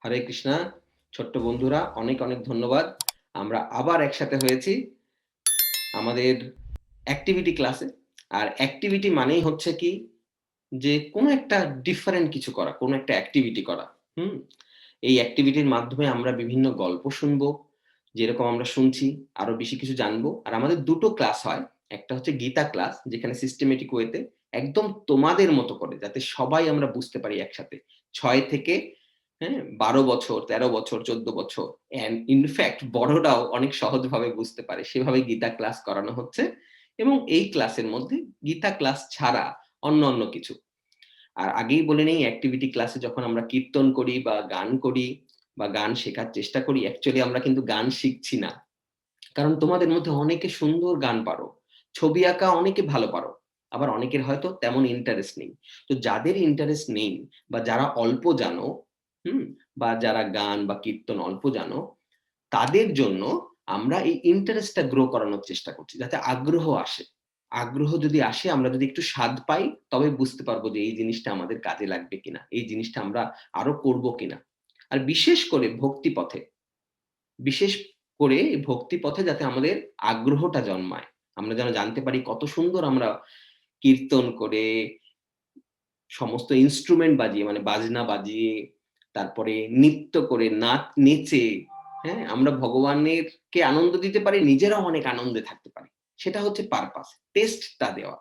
হরে কৃষ্ণা। ছোট্ট বন্ধুরা, অনেক অনেক ধন্যবাদ। আমরা আবার একসাথে হয়েছি আমাদের অ্যাক্টিভিটি ক্লাসে। আর অ্যাক্টিভিটি মানেই হচ্ছে কি, যে কোনো একটা ডিফারেন্ট কিছু করা, কোনো একটা অ্যাক্টিভিটি করা। হুম? এই অ্যাক্টিভিটির মাধ্যমে আমরা বিভিন্ন গল্প শুনবো। যেরকম আমরা শুনছি, আরো বেশি কিছু জানবো। আর আমাদের ২ টো ক্লাস হয়। একটা হচ্ছে গীতা ক্লাস, যেখানে সিস্টেমেটিক ওয়েতে একদম তোমাদের মতো করে, যাতে সবাই আমরা বুঝতে পারি একসাথে। ৬ থেকে ১২ বছর, ১৩ বছর, ১৪ বছর অ্যান্ড ইনফ্যাক্ট বড়রাও অনেক সহজভাবে বুঝতে পারে। সেভাবে গীতা ক্লাস করানো হচ্ছে। এবং এই ক্লাসের মধ্যে গীতা ক্লাস ছাড়া অন্য কিছু। আর আগেই বলে নেই, অ্যাক্টিভিটি ক্লাসে যখন আমরা কীর্তন করি বা গান করি বা গান শেখার চেষ্টা করি, অ্যাকচুয়ালি আমরা কিন্তু গান শিখছি না। কারণ তোমাদের মধ্যে অনেকে সুন্দর গান পারো। ছবি আঁকা অনেকে ভালো পারো। আবার অনেকের হয়তো তেমন ইন্টারেস্ট নেই। তো যাদের ইন্টারেস্ট নেই বা যারা অল্প জানো, হুম? বা যারা গান বা কীর্তন অল্প জানো, তাদের জন্য আমরা এই ইন্টারেস্টটা গ্রো করানোর চেষ্টা করছি। যাতে আগ্রহ আসে। আগ্রহ যদি আসে, আমরা যদি একটু স্বাদ পাই, তবে বুঝতে পারবো যে এই জিনিসটা আমাদের কাজে লাগবে কিনা। এই জিনিসটা আমরা আরো করব কিনা। আর বিশেষ করে ভক্তি পথে, বিশেষ করে ভক্তি পথে যাতে আমাদের আগ্রহটা জন্মায়। আমরা যেন জানতে পারি কত সুন্দর আমরা কীর্তন করে, সমস্ত ইন্সট্রুমেন্ট বাজিয়ে মানে বাজনা বাজিয়ে, তারপরে নৃত্য করে, নেচে, আমরা ভগবানেরকে আনন্দ দিতে পারি, নিজেরাও অনেক আনন্দে থাকতে পারি। সেটা হচ্ছে পারপাস, টেস্টটা দেওয়া।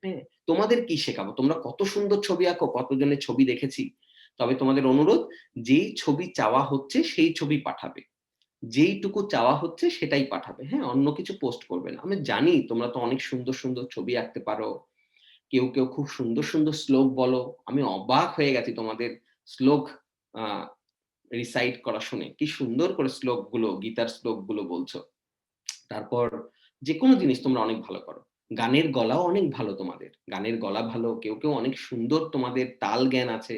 হ্যাঁ? তোমাদের কি শেখাবো? তোমরা কত সুন্দর ছবি আঁকো, কতজনের ছবি দেখেছি। তবে তোমাদের অনুরোধ, যেই ছবি চাওয়া হচ্ছে সেই ছবি পাঠাবে। যেইটুকু চাওয়া হচ্ছে সেটাই পাঠাবে। হ্যাঁ? অন্য কিছু পোস্ট করবে না। আমি জানি তোমরা তো অনেক সুন্দর ছবি আঁকতে পারো। কেউ খুব সুন্দর শ্লোক বলো। আমি অবাক হয়ে গেছি তোমাদের শ্লোক আ রিসাইট করা শুনে। কি সুন্দর করে শ্লোকগুলো, গীতার শ্লোকগুলো বলছো। তারপর যেকোনো জিনিস তোমরা অনেক ভালো করো। গানের গলাও অনেক ভালো তোমাদের। গানের গলা ভালো। কেউ অনেক সুন্দর, তোমাদের তাল জ্ঞান আছে।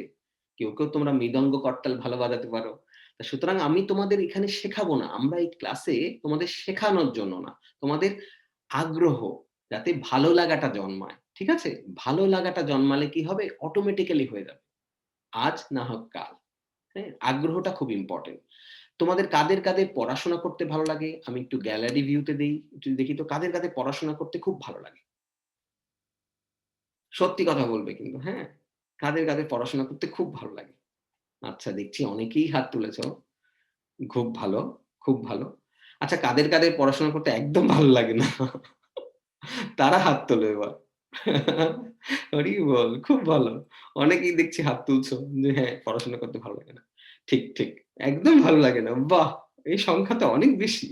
কেউ তোমরা মৃদঙ্গ, করতাল ভালো বাজাতে পারো। সুতরাং আমি তোমাদের এখানে শেখাবো না। আমরা এই ক্লাসে তোমাদের শেখানোর জন্য না। তোমাদের আগ্রহ, যাতে ভালো লাগাটা জন্মায়। ঠিক আছে? ভালো লাগাটা জন্মালে কি হবে? অটোমেটিক্যালি হয়ে যাবে। আজ না হোক কাল। হ্যাঁ? আগ্রহটা খুব ইম্পোর্টেন্ট। তোমাদের কাদের পড়াশোনা করতে ভালো লাগে? আমি একটু গ্যালারি ভিউ তে দেই। একটু দেখি তো কাদের পড়াশোনা করতে খুব ভালো লাগে? সত্যি কথা বলবে কিন্তু, হ্যাঁ? কাদের পড়াশোনা করতে খুব ভালো লাগে? আচ্ছা, দেখছি অনেকেই হাত তুলেছ। খুব ভালো, খুব ভালো। আচ্ছা, কাদের পড়াশোনা করতে একদম ভালো লাগে না? তারা হাত তোলো এবার। হরি বল! খুব ভালো। অনেকেই দেখছি হাত তুলছো যে হ্যাঁ, পড়াশোনা করতে ভালো লাগে না। ঠিক। একদম ভালো লাগে না। বাহ! এই সংখ্যা তো অনেক বেশি।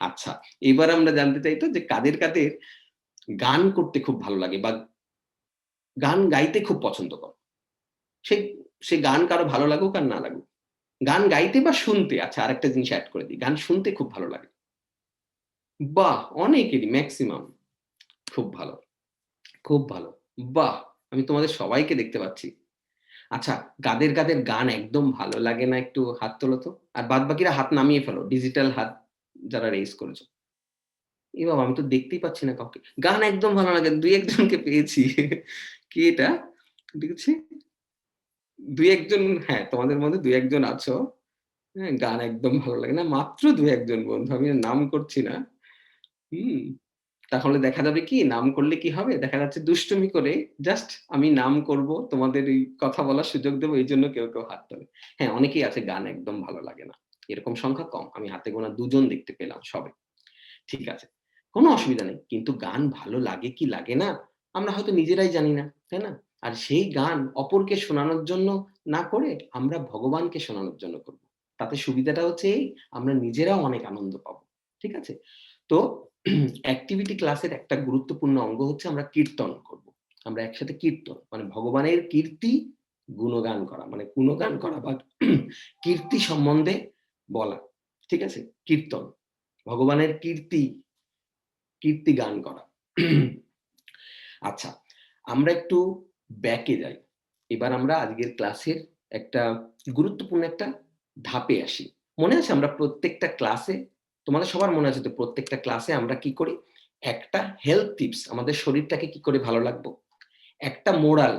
আচ্ছা, এবার আমরা জানতে চাই তো যে কাদের গান করতে খুব ভালো লাগে বা গান গাইতে খুব পছন্দ করো? সে সে গান কারো ভালো লাগুক আর না লাগুক। গান গাইতে বা শুনতে, আচ্ছা আরেকটা জিনিস এড করে দিই। গান শুনতে খুব ভালো লাগে। বাহ! অনেকেরই, মেক্সিমাম। খুব ভালো, খুব ভালো। বাহ! আমি তোমাদের সবাইকে দেখতে পাচ্ছি। আচ্ছা, কাদের গান একদম ভালো লাগে না একটু হাত তোলো তো। আর বাদবাকিরা হাত নামিয়ে ফেলো। ডিজিটাল হাত যারা রেইজ করেছো। এ বাবা! আমি তো দেখতেই পাচ্ছি না কাউকে। গান একদম ভালো লাগে। ২-১ জনকে পেয়েছি। কে এটা? দেখছি ২-১ জন, হ্যাঁ, তোমাদের মধ্যে ২-১ জন আছো। হ্যাঁ, গান একদম ভালো লাগে না। মাত্র ২-১ জন বন্ধু। আমি আর নাম করছি না। হুম? তাহলে দেখা যাবে কি, নাম করলে কি হবে? দেখা যাচ্ছে দুষ্টুমি করে জাস্ট আমি নাম করব, তোমাদের এই কথা বলার সুযোগ দেব, এইজন্য কেউ হাত তোলে। হ্যাঁ, অনেকেই আছে গান একদম ভালো লাগে না। এরকম সংখ্যা কম। আমি হাতে গোনা ২ জন দেখতে পেলাম সবে। ঠিক আছে। কোন অসুবিধা নেই। কিন্তু গান ভালো লাগে কি লাগে না, আমরা হয়তো নিজেরাই জানি না। তাই না? আর সেই গান অপরকে শোনানোর জন্য না করে আমরা ভগবানকে শোনানোর জন্য করব। তাতে সুবিধাটা হচ্ছে এই, আমরা নিজেরাও অনেক আনন্দ পাবো। ঠিক আছে? তো অ্যাক্টিভিটি ক্লাসের একটা গুরুত্বপূর্ণ অঙ্গ হচ্ছে আমরা কীর্তন করব। আমরা একসাথে কীর্তন মানে ভগবানের কীর্তি গুণগান করা। মানে গুণগান করা বা কীর্তি সম্বন্ধে বলা। ঠিক আছে? কীর্তন। ভগবানের কীর্তি গান করা। আচ্ছা, আমরা একটু ব্যাকে যাই। এবার আমরা আজকের ক্লাসের একটা গুরুত্বপূর্ণ একটা ধাপে আসি। মনে আছে আমরা প্রত্যেকটা ক্লাসে, তোমাদের সবার মনে আছে তো, প্রত্যেকটা ক্লাসে আমরা কি করি? একটা হেলথ টিপস, আমাদের শরীরটাকে কি করে ভালো রাখবো? একটা মোরাল,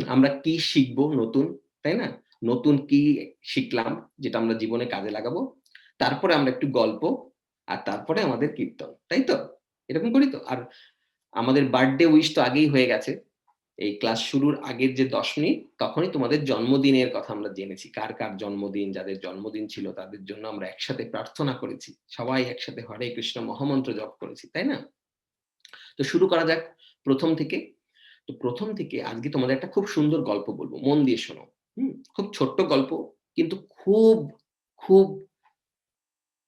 আমরা কি শিখবো নতুন, তাই না? নতুন কি শিখলাম যেটা আমরা জীবনে কাজে লাগাবো। তারপরে আমরা একটু গল্প আর তারপরে আমাদের কীর্তন। তাই তো? এরকম করি তো? আর আমাদের বার্থডে উইশ তো আগেই হয়ে গেছে। এই ক্লাস শুরুর আগের যে ১০ মিনিট তখনই তোমাদের জন্মদিনের কথা আমরা জেনেছি। কার জন্মদিন, যাদের জন্মদিন ছিল তাদের জন্য আমরা একসাথে প্রার্থনা করেছি। সবাই একসাথে হরে কৃষ্ণ মহামন্ত্র জপ করেছি। তাই না? তো শুরু করা যাক ১ম থেকে। তো ১ম থেকে আজকে তোমাদের একটা খুব সুন্দর গল্প বলব। মন দিয়ে শোনো। খুব ছোট্ট গল্প কিন্তু খুব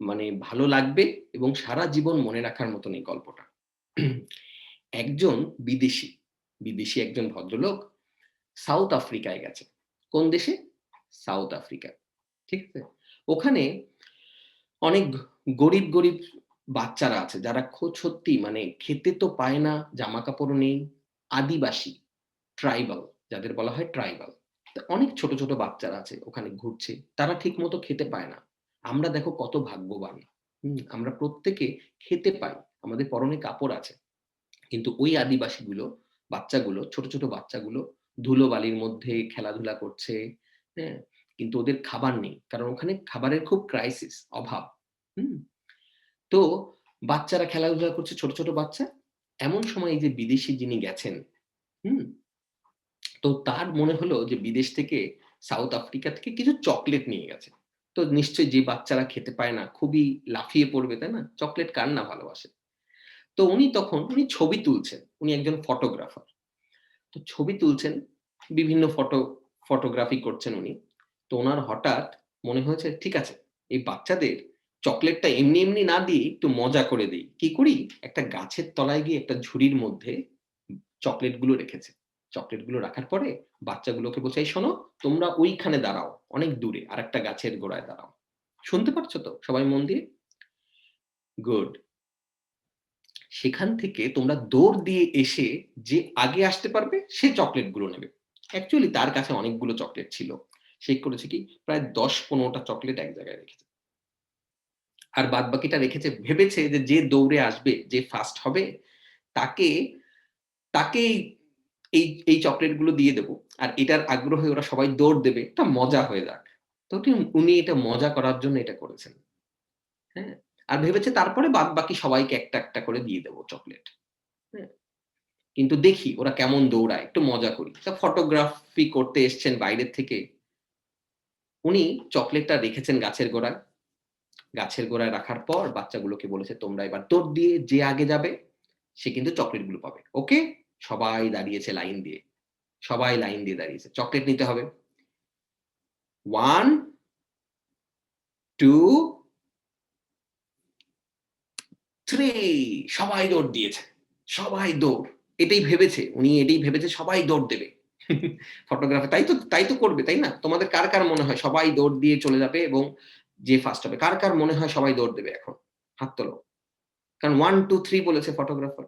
মানে ভালো লাগবে এবং সারা জীবন মনে রাখার মতন এই গল্পটা। একজন বিদেশী, বিদেশী একজন ভদ্রলোক সাউথ আফ্রিকায় গেছে। কোন দেশে? South Africa. ঠিক আছে? ওখানে অনেক গরিব বাচ্চারা আছে যারা সত্যি মানে খেতে তো পায় না, জামাকাপড়ও নেই। আদিবাসী, ট্রাইবাল যাদের বলা হয় ট্রাইবাল। তো অনেক ছোট বাচ্চারা আছে ওখানে ঘুরছে। তারা ঠিকমতো খেতে পায় না। আমরা দেখো কত ভাগ্যবান। আমরা প্রত্যেকে খেতে পাই। আমাদের পরনে কাপড় আছে। কিন্তু ওই আদিবাসীগুলো, বাচ্চাগুলো, ছোট বাচ্চাগুলো ধুলোবালির মধ্যে খেলাধুলা করছে, হ্যাঁ? কিন্তু ওদের খাবার নেই। কারণ ওখানে খাবারের খুব ক্রাইসিস, অভাব। হুম? তো বাচ্চারা খেলাধুলা করছে, ছোট বাচ্চা। এমন সময় এই যে বিদেশী যিনি গেছেন, হুম? তো তার মনে হলো যে বিদেশ থেকে সাউথ আফ্রিকা থেকে কিছু চকলেট নিয়ে গেছে। তো নিশ্চয়ই যে বাচ্চারা খেতে পায় না খুবই লাফিয়ে পড়বে, তাই না? চকলেট কার না ভালোবাসে? তো উনি ছবি তুলছেন। উনি একজন ফটোগ্রাফার। তো ছবি তুলছেন, বিভিন্ন ফটোগ্রাফি করছেন উনি। তো উনার হঠাৎ মনে হয়েছে ঠিক আছে, এই বাচ্চাদের চকলেটটা এমনি না দিয়ে একটু মজা করে দেই। কি করি? একটা গাছের তলায় গিয়ে একটা ঝুড়ির মধ্যে চকলেটগুলো রেখেছে। চকলেটগুলো রাখার পরে বাচ্চাগুলোকে বলছে, "এই শোনো, তোমরা ওইখানে দাঁড়াও। অনেক দূরে আরেকটা গাছের গোড়ায় দাঁড়াও।" শুনতে পারছো তো সবাই মন দিয়ে? গুড। সেখান থেকে তোমরা দৌড় দিয়ে এসে যে আগে আসতে পারবে সে চকলেটগুলো নেবে। অ্যাকচুয়ালি তার কাছে অনেকগুলো চকলেট ছিল। সে করেছে কি প্রায় ১০-১৫ টা চকলেট এক জায়গায় রেখেছে। আর বাদবাকিটা রেখেছে ভেবেছে যে দৌড়ে আসবে, যে ফার্স্ট হবে তাকে তাকেই এই চকলেটগুলো দিয়ে দেব। আর এটার আগ্রহে ওরা সবাই দৌড় দেবে। এটা মজা হয়ে যাক। তো উনি এটা মজা করার জন্য এটা করেছেন। হ্যাঁ? আর ভেবেছে তারপরে বাদবাকি সবাইকে একটা করে দিয়ে দেব চকলেট। হ্যাঁ? কিন্তু দেখি ওরা কেমন দৌড়ায়, একটু মজা করি। তা ফটোগ্রাফি করতে এসছেন বাইরের থেকে। উনি চকলেটটা রেখেছেন গাছের গোড়ায়। গাছের গোড়ায় রাখার পর বাচ্চাগুলোকে বলেছে, "তোমরা এবার দৌড় দিয়ে যে আগে যাবে, সে কিন্তু চকলেটগুলো পাবে। ওকে?" সবাই দাঁড়িয়েছে লাইন দিয়ে। সবাই লাইন দিয়ে দাঁড়িয়েছে। চকলেট নিতে হবে। 1, 2, 3 সবাই দৌড় দিয়েছে। সবাই দৌড়। উনি এটাই ভেবেছে সবাই দৌড় দেবে। ফটোগ্রাফার তাই তো করবে, তাই না? তোমাদের কার মনে হয় সবাই দৌড় দিয়ে চলে যাবে এবং যে ফার্স্ট হবে? কার মনে হয় সবাই দৌড় দেবে এখন? হাত তোলো। কারণ 1, 2, 3 বলেছে ফটোগ্রাফার।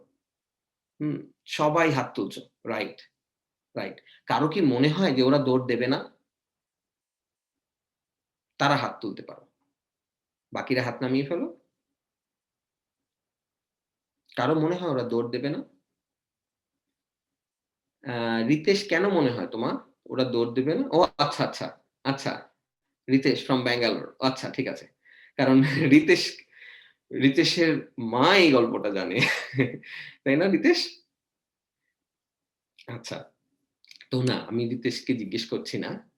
হুম, সবাই হাত তুলছো। Right, right. কারো কি মনে হয় যে ওরা দৌড় দেবে না? তারা হাত তুলতে পারো। বাকিরা হাত নামিয়ে ফেলো। কারো মনে হয় ওরা দৌড় দেবে না? আ রিতেশ কেন মনে হয় তোমার? ওরা দৌড় দেবে না? ও আচ্ছা। আচ্ছা, রিতেশ ফ্রম ব্যাঙ্গালোর। আচ্ছা ঠিক আছে। কারণ রিতেশ রিতেশের মা এই গল্পটা জানে। তাই না রিতেশ? আচ্ছা। তো না আমি রিতেশকে জিজ্ঞেস করছি না।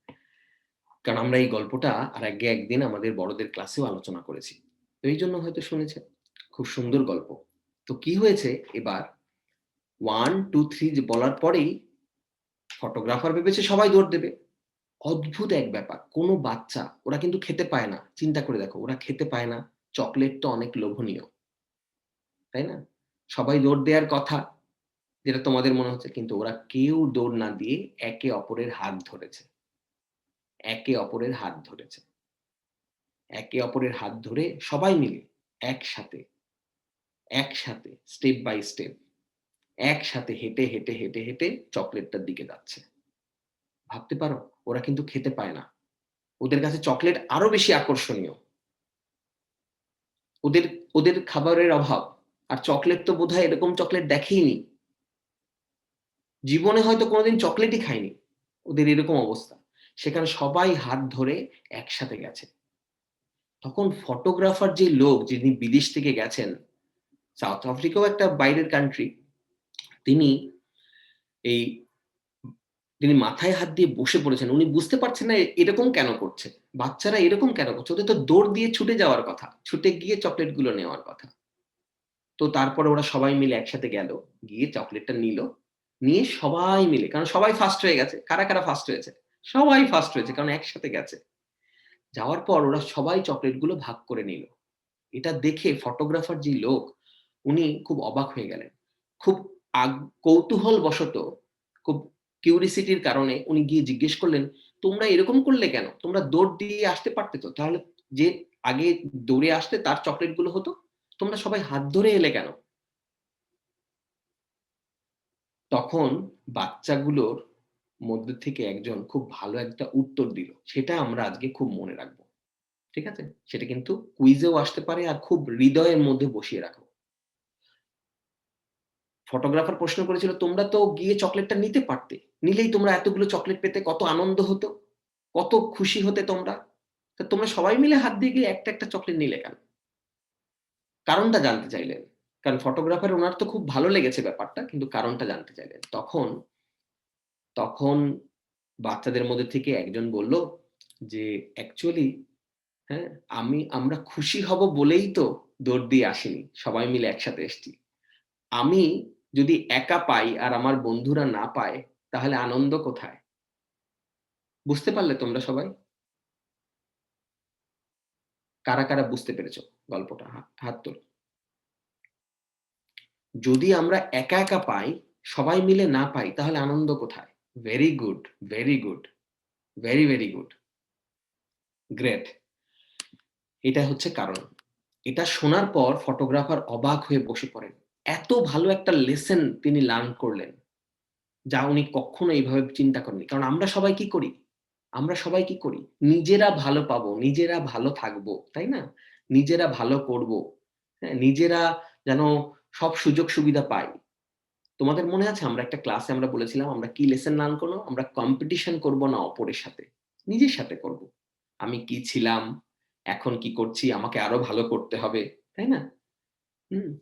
কারণ আমরা এই গল্পটা আর আগে একদিন আমাদের বড়দের ক্লাসেও আলোচনা করেছি। তো এইজন্য হয়তো শুনেছে। খুব সুন্দর গল্প। তো কি হয়েছে এবার 1, 2, 3 যে বলার পরেই ফটোগ্রাফার ভেবেছে সবাই দৌড় দেবে। অদ্ভুত এক ব্যাপার। কোন বাচ্চা ওরা কিন্তু খেতে পায় না। চিন্তা করে দেখো ওরা খেতে পায় না। চকোলেট তো অনেক লোভনীয়। তাই না? সবাই দৌড় দেয়ার কথা, যেটা তোমাদের মনে হচ্ছে। কিন্তু ওরা কেউ দৌড় না দিয়ে একে অপরের হাত ধরেছে। একে অপরের হাত ধরেছে। একে অপরের হাত ধরে সবাই মিলে একসাথে, একসাথে স্টেপ বাই স্টেপ একসাথে হেঁটে চকোলেটটার দিকে যাচ্ছে। ভাবতে পারো? ওরা কিন্তু খেতে পায় না। ওদের কাছে চকোলেট আরো বেশি আকর্ষণীয়। ওদের ওদের খাবারের অভাব। আর চকোলেট তো বোধহয় এরকম চকোলেট দেখেইনি। জীবনে হয়তো কোনদিন চকোলেটই খায়নি। ওদের এরকম অবস্থা। সেখানে সবাই হাত ধরে একসাথে গেছে। তখন ফটোগ্রাফার যে লোক যিনি বিদেশ থেকে গেছেন, সাউথ আফ্রিকাও একটা বাইরের কান্ট্রি। তিনি এই তিনি মাথায় হাত দিয়ে বসে পড়েছেন। উনি বুঝতে পারছেন না এরকম কেন করছে? বাচ্চারা এরকম কেন করছে? ওদের তো দৌড় দিয়ে ছুটে যাওয়ার কথা। ছুটে গিয়ে চকোলেট গুলো নেওয়ার কথা। তো তারপরে ওরা সবাই মিলে একসাথে গেল। গিয়ে চকোলেটটা নিল। নিয়ে সবাই মিলে, কারণ সবাই ফার্স্ট হয়ে গেছে। কারা ফার্স্ট হয়েছে? সবাই ফার্স্ট হয়েছে কারণ একসাথে গেছে। যাওয়ার পর ওরা সবাই চকোলেট গুলো ভাগ করে নিল। এটা দেখে ফটোগ্রাফার যে লোক, উনি খুব অবাক হয়ে গেলেন। খুব আগ কৌতূহলবশত, খুব কিউরিসিটির কারণে উনি গিয়ে জিজ্ঞেস করলেন, "তোমরা এরকম করলে কেন? তোমরা দৌড় দিয়ে আসতে পারতে তো। তাহলে যে আগে দৌড়ে আসতে তার চকোলেট গুলো হতো। তোমরা সবাই হাত ধরে এলে কেন?" তখন বাচ্চাগুলোর মধ্যে থেকে একজন খুব ভালো একটা উত্তর দিল। সেটা আমরা আজকে খুব মনে রাখবো। ঠিক আছে? সেটা কিন্তু কুইজেও আসতে পারে আর খুব হৃদয়ের মধ্যে বসিয়ে রাখো। ফটোগ্রাফার প্রশ্ন করেছিল, "তোমরা তো গিয়ে চকোলেটটা নিতে পারতে। নিলেই তোমরা এতগুলো চকোলেট পেতে কত আনন্দ হতো। কত খুশি হতে তোমরা। তা তোমরা সবাই মিলে হাত দিয়ে গিয়ে একটা চকোলেট নিলে কেন?" কারণটা জানতে চাইলেন। কারণ ফটোগ্রাফার উনার তো খুব ভালো লেগেছে ব্যাপারটা। কিন্তু কারণটা জানতে চাইলেন। তখন তখন বাচ্চাদের মধ্যে থেকে একজন বলল যে, "অ্যাকচুয়ালি হ্যাঁ, আমরা খুশি হব বলেই তো দৌড় দিয়ে আসিনি। সবাই মিলে একসাথে এসছি। আমি যদি একা পাই আর আমার বন্ধুরা না পায়, তাহলে আনন্দ কোথায়?" বুঝতে পারলে তোমরা সবাই? কারা বুঝতে পেরেছ গল্পটা? হাত তোলো। যদি আমরা একা পাই, সবাই মিলে না পাই, তাহলে আনন্দ কোথায়? Very good, very good, very good. Great. এটা হচ্ছে কারণ। এটা শোনার পর ফটোগ্রাফার অবাক হয়ে বসে পড়েন। এত ভালো একটা লেসন তিনি লার্ন করলেন। যা উনি কখনো এইভাবে চিন্তা করেননি। কারণ আমরা সবাই কি করি? আমরা সবাই কি করি? নিজেরা ভালো পাবো, নিজেরা ভালো থাকবো, তাই না? নিজেরা ভালো করবো, হ্যাঁ? নিজেরা যেন সব সুযোগ সুবিধা পাই। তোমাদের মনে আছে আমরা একটা ক্লাসে আমরা বলেছিলাম আমরা কি লেসন লার্ন করলাম? আমরা কম্পিটিশন করব না অপরের সাথে। নিজের সাথে করব। আমি কি ছিলাম? এখন কি করছি? আমাকে আরো ভালো করতে হবে, তাই না? হুম?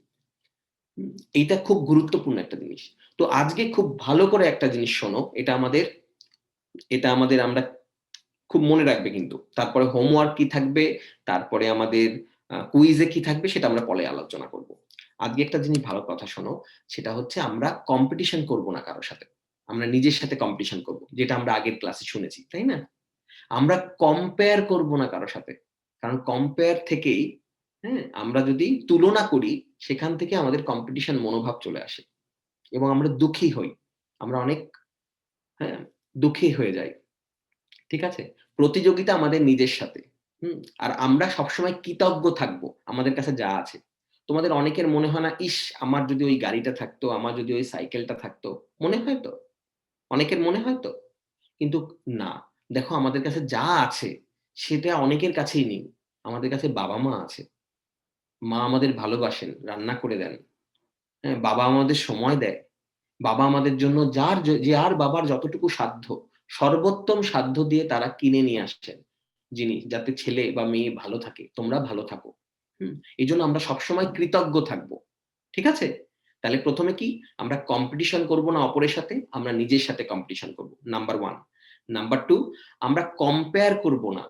হুম, এইটা খুব গুরুত্বপূর্ণ একটা জিনিস। তো আজকে খুব ভালো করে একটা জিনিস শোনো। এটা আমাদের আমরা খুব মনে রাখবে কিন্তু। তারপরে হোমওয়ার্ক কি থাকবে, তারপরে আমাদের কুইজে কি থাকবে সেটা আমরা পরে আলোচনা করব। আজকে একটা জিনিস ভালো কথা শোনো, সেটা হচ্ছে আমরা কম্পিটিশন করব না কারো সাথে। আমরা নিজের সাথে কম্পিটিশন করব। যেটা আমরা আগের ক্লাসে শুনেছি, তাই না? আমরা কম্পেয়ার করব না কারো সাথে। কারণ কম্পেয়ার থেকেই, হ্যাঁ? আমরা যদি তুলনা করি, সেখান থেকে আমাদের কম্পিটিশন মনোভাব চলে আসে এবং আমরা দুঃখী হই। আমরা অনেক, হ্যাঁ, দুঃখী হয়ে যাই। ঠিক আছে? প্রতিযোগিতা আমাদের নিজের সাথে। হুম? আর আমরা সবসময় কৃতজ্ঞ থাকবো আমাদের কাছে যা আছে। তোমাদের অনেকের মনে হয় না, "ইস! আমার যদি ওই গাড়িটা থাকতো, আমার যদি ওই সাইকেলটা থাকতো।" মনে হয় তো? অনেকের মনে হয় তো? কিন্তু না। দেখো আমাদের কাছে যা আছে সেটা অনেকের কাছেই নেই। আমাদের কাছে বাবা-মা আছে। মা আমাদের ভালোবাসেন, রান্না করে দেন। হ্যাঁ? বাবা আমাদের সময় দেয়। বাবা আমাদের জন্য যার বাবার যতটুকু সাধ্য, সর্বোত্তম সাধ্য দিয়ে তারা কিনে নিয়ে আসছেন জিনিস, যাতে ছেলে বা মেয়ে ভালো থাকে। তোমরা ভালো থাকো। হুম? এজন্য আমরা সবসময় কৃতজ্ঞ থাকবো। ঠিক আছে? তাহলে ১ম এ কি? আমরা কম্পিটিশন করব না অপরের সাথে, আমরা নিজের সাথে কম্পিটিশন করব। নাম্বার 1। নাম্বার 2, আমরা কম্পেয়ার করব না।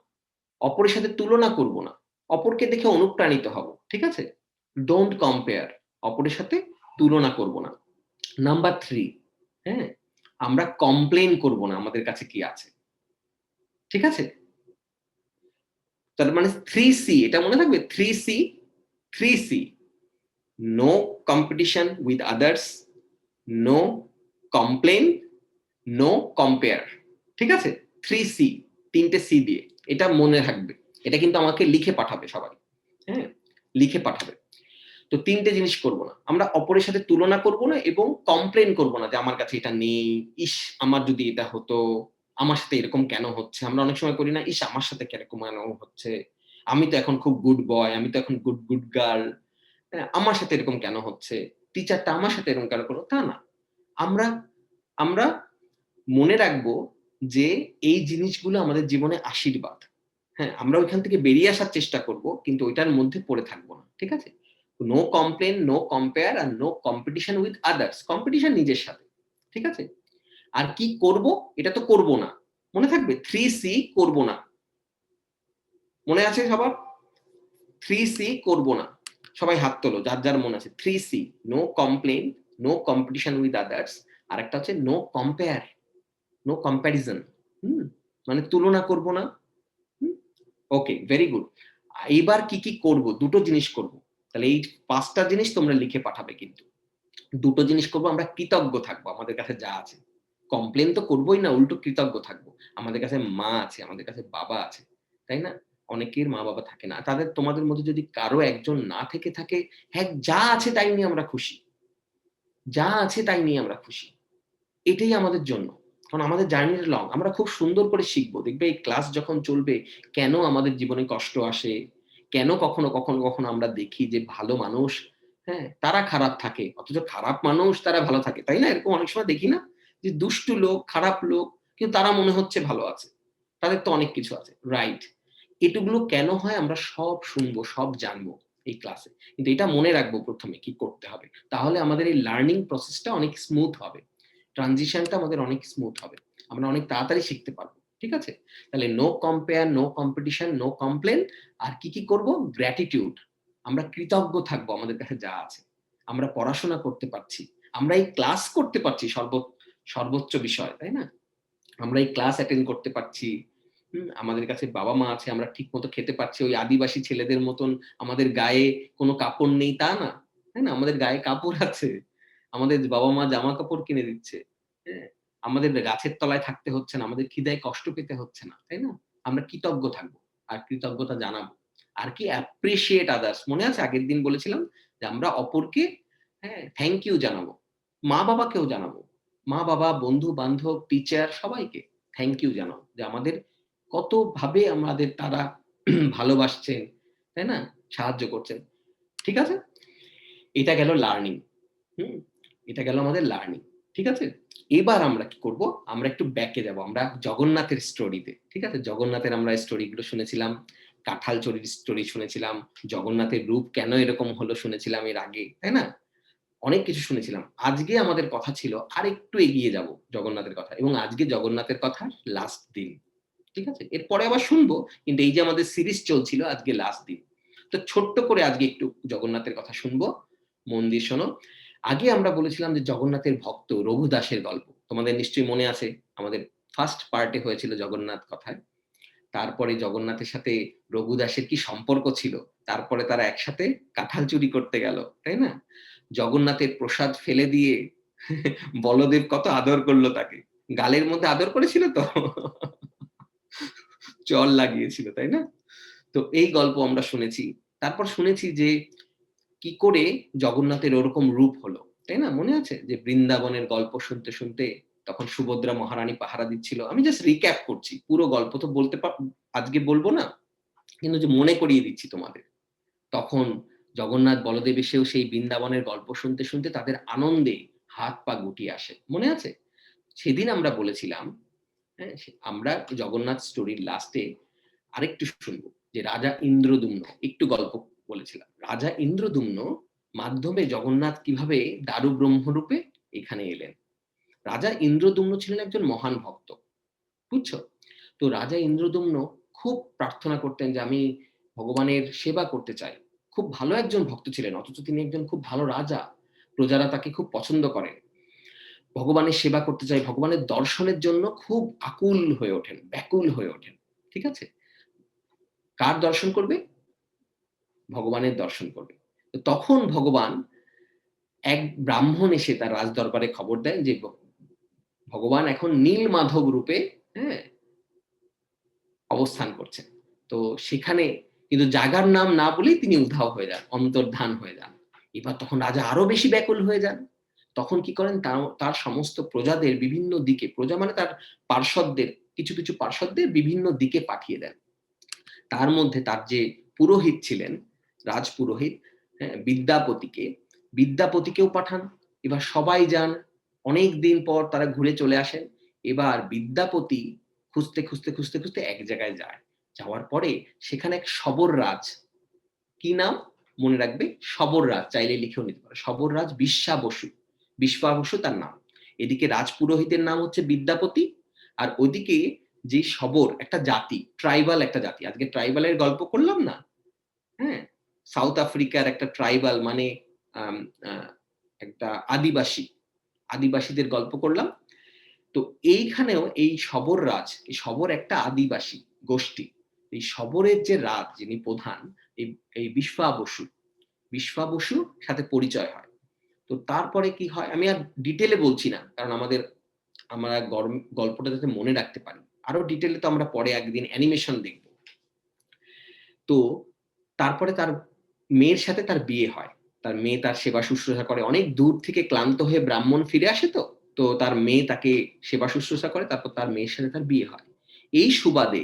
অপরের সাথে তুলনা করব না। অপরকে দেখে অনুপ্রাণিত হব। ঠিক আছে? Don't compare. অপরের সাথে তুলনা করব না। নাম্বার 3, হ্যাঁ? আমরা কমপ্লেইন করব না আমাদের কাছে কি আছে। ঠিক আছে? তার মানে 3C, এটা মনে থাকবে? 3C, 3C, no competition with others, no complain, no compare. ঠিক আছে? 3C, ৩ টে সি দিয়ে। এটা মনে রাখবে। এটা কিন্তু আমাকে লিখে পাঠাবে সবাই। হ্যাঁ? লিখে পাঠাবে। তো ৩ টে জিনিস করব না। আমরা অপরের সাথে তুলনা করব না এবং কমপ্লেইন করব না যে আমার কাছে এটা নেই। ইস! আমার যদি এটা হতো, আমার সাথে এরকম কেন হচ্ছে? আমরা অনেক সময় করি না? ইস! আমার সাথে কেরকম কেন হচ্ছে? আমি তো এখন খুব গুড বয়, আমি তো এখন গুড গার্ল। হ্যাঁ? আমার সাথে এরকম কেন হচ্ছে? টিচারটা আমার সাথে এরকম কেন করলো? তা না। আমরা আমরা মনে রাখবো যে এই জিনিসগুলো আমাদের জীবনে আশীর্বাদ। হ্যাঁ, আমরা ওইখান থেকে বেরিয়ে আসার চেষ্টা করব, কিন্তু ওইটার মধ্যে পড়ে থাকবো না। ঠিক আছে? নো কমপ্লেন, নো কম্পেয়ার আর no competition with others. Competition নিজের সাথে। ঠিক আছে? আর কি করব? এটা তো করব না। মনে থাকবে 3C করব না। মনে আছে সবার? 3C করব না। সবাই হাত তোলো যার, যার মনে আছে। 3C no complain, no competition with others. আরেকটা হচ্ছে নো কম্পেয়ার, নো কম্প্যারিজন। হুম? মানে তুলনা করব না। হুম? Okay, very good. এইবার কি, কি করব? ২ টো জিনিস করব। তাহলে এই ৫ টা জিনিস তোমরা লিখে পাঠাবে কিন্তু। ২ টো জিনিস করব, আমরা কৃতজ্ঞ থাকবো আমাদের কাছে যা আছে। কমপ্লেইন তো করবোই না, উল্টো কৃতজ্ঞ থাকবো। আমাদের কাছে মা আছে, আমাদের কাছে বাবা আছে। তাই না? অনেকের মা-বাবা থাকে না। তোমাদের মধ্যে যদি কারো একজন না থেকে থাকে, হ্যাঁ, যা আছে তাই নিয়ে আমরা খুশি। যা আছে তাই নিয়ে আমরা খুশি। এটাই আমাদের জন্য। কারণ আমাদের জার্নিটা লং। আমরা খুব সুন্দর করে শিখবো। দেখবে এই ক্লাস যখন চলবে, কেন আমাদের জীবনে কষ্ট আসে, কেন কখনো আমরা দেখি যে ভালো মানুষ, হ্যাঁ, তারা খারাপ থাকে। অথচ খারাপ মানুষ তারা ভালো থাকে। তাই না? এরকম অনেক সময় দেখি না? যে দুষ্টু লোক, খারাপ লোক, কিন্তু তারা মনে হচ্ছে ভালো আছে। তাদের তো অনেক কিছু আছে। রাইট। এটুগুলো কেন হয় আমরা সব শুনবো, সব জানবো এই ক্লাসে। কিন্তু এটা মনে রাখবো ১ম এ কি করতে হবে। তাহলে আমাদের এই লার্নিং প্রসেসটা অনেক স্মুথ হবে। ট্রানজিশনটা আমাদের অনেক স্মুথ হবে। আমরা অনেক তাড়াতাড়ি শিখতে পারবো। ঠিক আছে? তাহলে no compare, no competition, no complain. আর কি, কি করব? গ্র্যাটিটিউড। আমরা কৃতজ্ঞ থাকবো আমাদের কাছে যা আছে। আমরা পড়াশোনা করতে পারছি। আমরা এই ক্লাস করতে পারছি সর্বোচ্চ বিষয়, তাই না? আমরা এই ক্লাস অ্যাটেন্ড করতে পারছি। আমাদের কাছে বাবা-মা আছে, আমরা ঠিকমতো খেতে পারছি। ওই আদিবাসী ছেলেদের মতন আমাদের গায়ে কোনো কাপড় নেই তা না। তাই না? আমাদের গায়ে কাপড় আছে। আমাদের বাবা-মা জামা কাপড় কিনে দিচ্ছে। হ্যাঁ? আমাদের গাছের তলায় থাকতে হচ্ছে না। আমাদের খিদায় কষ্ট পেতে হচ্ছে না। তাই না? আমরা কৃতজ্ঞ থাকবো। আর কৃতজ্ঞতা জানাবো। আর কি অ্যাপ্রিশিয়েট আদার্স। মনে আছে আগের দিন বলেছিলাম যে আমরা অপরকে, হ্যাঁ, থ্যাংক ইউ জানাবো। মা-বাবাকেও জানাবো। মা-বাবা, বন্ধু-বান্ধব, টিচার সবাইকে থ্যাংক ইউ জানাও। যে আমাদের কতভাবে আমাদের তারা ভালোবাসছেন, তাই না? সাহায্য করছেন। ঠিক আছে? এটা গেল লার্নিং। হুম? এটা গেল আমাদের লার্নিং। ঠিক আছে? এবার আমরা কি করব? আমরা একটু ব্যাকে যাব। আমরা জগন্নাথের স্টোরিতে। ঠিক আছে? জগন্নাথের আমরা স্টোরি গুলো শুনেছিলাম। কাঁঠাল চড়ির স্টোরি শুনেছিলাম। জগন্নাথের রূপ কেন এরকম হলো শুনেছিলাম এর আগে। তাই না? অনেক কিছু শুনেছিলাম। আজকে আমাদের কথা ছিল আরেকটু এগিয়ে যাব জগন্নাথের কথা, এবং আজকে জগন্নাথের কথা লাস্ট দিন। ঠিক আছে? এরপরে আবার শুনবো, কিন্তু এই যে আমাদের সিরিজ চলছিল আজকে লাস্ট দিন। তো ছোট্ট করে আজকে একটু জগন্নাথের কথা শুনবো। মন দিয়ে শোনো। আগে আমরা বলেছিলাম যে জগন্নাথের ভক্ত রঘুদাসের গল্প। তোমাদের নিশ্চয়ই মনে আছে আমাদের ফার্স্ট পার্টে হয়েছিল জগন্নাথ কথায়। তারপরে জগন্নাথের সাথে রঘুদাসের কি সম্পর্ক ছিল। তারপরে তারা একসাথে কাঁঠাল চুরি করতে গেল। তাই না? জগন্নাথের প্রসাদ ফেলে দিয়ে বলদেব কত আদর করলো তাকে। গালের মধ্যে আদর করেছিল তো? চল লাগিয়েছিল, তাই না? তো এই গল্প আমরা শুনেছি। তারপর শুনেছি যে কি করে জগন্নাথের ওরকম রূপ হলো। তাই না? মনে আছে? যে বৃন্দাবনের গল্প শুনতে, শুনতে তখন সুভদ্রা মহারানী পাহারা দিচ্ছিল। আমি জাস্ট রিক্যাপ করছি। পুরো গল্প তো আজকে বলব না। কিন্তু যে মনে করিয়ে দিচ্ছি তোমাদের। তখন জগন্নাথ বলদেব এসেও সেই বৃন্দাবনের গল্প শুনতে, শুনতে তাদের আনন্দে হাত পা গুটিয়ে আসে। মনে আছে? সেদিন আমরা বলেছিলাম, হ্যাঁ? আমরা জগন্নাথ স্টোরির লাস্টে আরেকটু শুনবো যে রাজা ইন্দ্রদ্যুম্ন, একটু গল্প বলেছিলাম। রাজা ইন্দ্রদ্যুম্ন মাধ্যমে জগন্নাথ কিভাবে দারু ব্রহ্মরূপে এখানে এলেন। রাজা ইন্দ্রদ্যুম্ন ছিলেন একজন মহান ভক্ত। বুঝছো? তো রাজা ইন্দ্রদ্যুম্ন খুব প্রার্থনা করতেন যে আমি ভগবানের সেবা করতে চাই। খুব ভালো একজন ভক্ত ছিলেন, অথচ তিনি একজন খুব ভালো রাজা। প্রজারা তাকে খুব পছন্দ করেন। ভগবানের সেবা করতে চাই, ভগবানের দর্শনের জন্য খুব আকুল হয়ে ওঠেন, ব্যাকুল হয়ে ওঠেন। ঠিক আছে? কার দর্শন করবে? ভগবানের দর্শন করবে। তো তখন ভগবান, এক ব্রাহ্মণ এসে তার রাজদরবারে খবর দেন যে ভগবান এখন নীলমাধব রূপে, হ্যাঁ, অবস্থান করছেন। তো সেখানে কিন্তু জাগার নাম না বলেই তিনি উধাও হয়ে যান, অন্তর্ধান হয়ে যান। এবার তখন রাজা আরো বেশি ব্যাকুল হয়ে যান। তখন কি করেন? তার সমস্ত প্রজাদের বিভিন্ন দিকে, প্রজা মানে তার পার্ষদদের, কিছু, কিছু পার্ষদদের বিভিন্ন দিকে পাঠিয়ে দেন। তার মধ্যে তার যে পুরোহিত ছিলেন, রাজপুরোহিত, হ্যাঁ, বিদ্যাপতিকেও পাঠান। এবার সবাই যান। অনেক দিন পর তারা ঘুরে চলে আসেন। এবার বিদ্যাপতি খুঁজতে খুঁজতে খুঁজতে খুঁজতে এক জায়গায় যায়, যাওয়ার পরে সেখানে এক শবর রাজ, কি নাম মনে রাখবে, শবর রাজ, চাইলে লিখেও নিতে পারো, শবর রাজ বিশ্বা বসু, বিশ্বা বসু তার নাম। এদিকে রাজপুরোহিতের নাম হচ্ছে বিদ্যাপতি, আর ওদিকে যে শবর, একটা জাতি, ট্রাইবাল একটা জাতি, আজকে ট্রাইবালের গল্প করলাম না, হ্যাঁ, সাউথ আফ্রিকার একটা ট্রাইবাল মানে আম, আহ, একটা আদিবাসী, আদিবাসীদের গল্প করলাম। তো এইখানেও এই শবর রাজ, এই শবর একটা আদিবাসী গোষ্ঠী, এই শবরের যে রাজ, যিনি প্রধান, এই এই বিশ্বা বসু, বিশ্বা বসুর সাথে পরিচয় হয়। তো তারপরে কি হয় আমি আর ডিটেলে বলছি না, কারণ আমরা গল্পটা যাতে মনে রাখতে পারি, আরো ডিটেলে তো আমরা পরে একদিন অ্যানিমেশন দেখব। তো তারপরে তার মেয়ের সাথে তার বিয়ে হয়, তার মেয়ে তার সেবা শুশ্রূষা করে, অনেক দূর থেকে ক্লান্ত হয়ে ব্রাহ্মণ ফিরে আসে, তো তো তার মেয়ে তাকে সেবা শুশ্রূষা করে, তারপর তার মেয়ের সাথে তার বিয়ে হয়। এই সুবাদে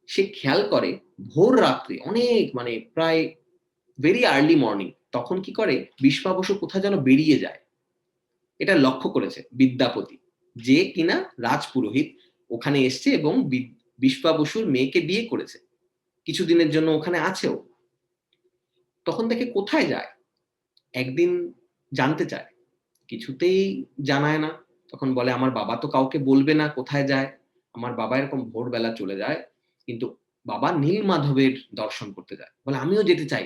সে খেয়াল করে ভোর রাত্রে, অনেক মানে প্রায় ভেরি আর্লি মর্নিং, তখন কি করে বিষ্পা বসু কোথায় যেন বেরিয়ে যায়, এটা লক্ষ্য করেছে বিদ্যাপতি, যে কিনা রাজপুরোহিত, ওখানে এসছে এবং বিষ্পা বসুর মেয়েকে বিয়ে করেছে, কিছুদিনের জন্য ওখানে আছেও। তখন দেখে কোথায় যায়, একদিন জানতে চায়, কিছুতেই জানায় না। তখন বলে আমার বাবা তো কাউকে বলবে না কোথায় যায়, আমার বাবা এরকম ভোরবেলা চলে যায়, কিন্তু বাবা নীলমাধবের দর্শন করতে যায়। বলে আমিও যেতে চাই,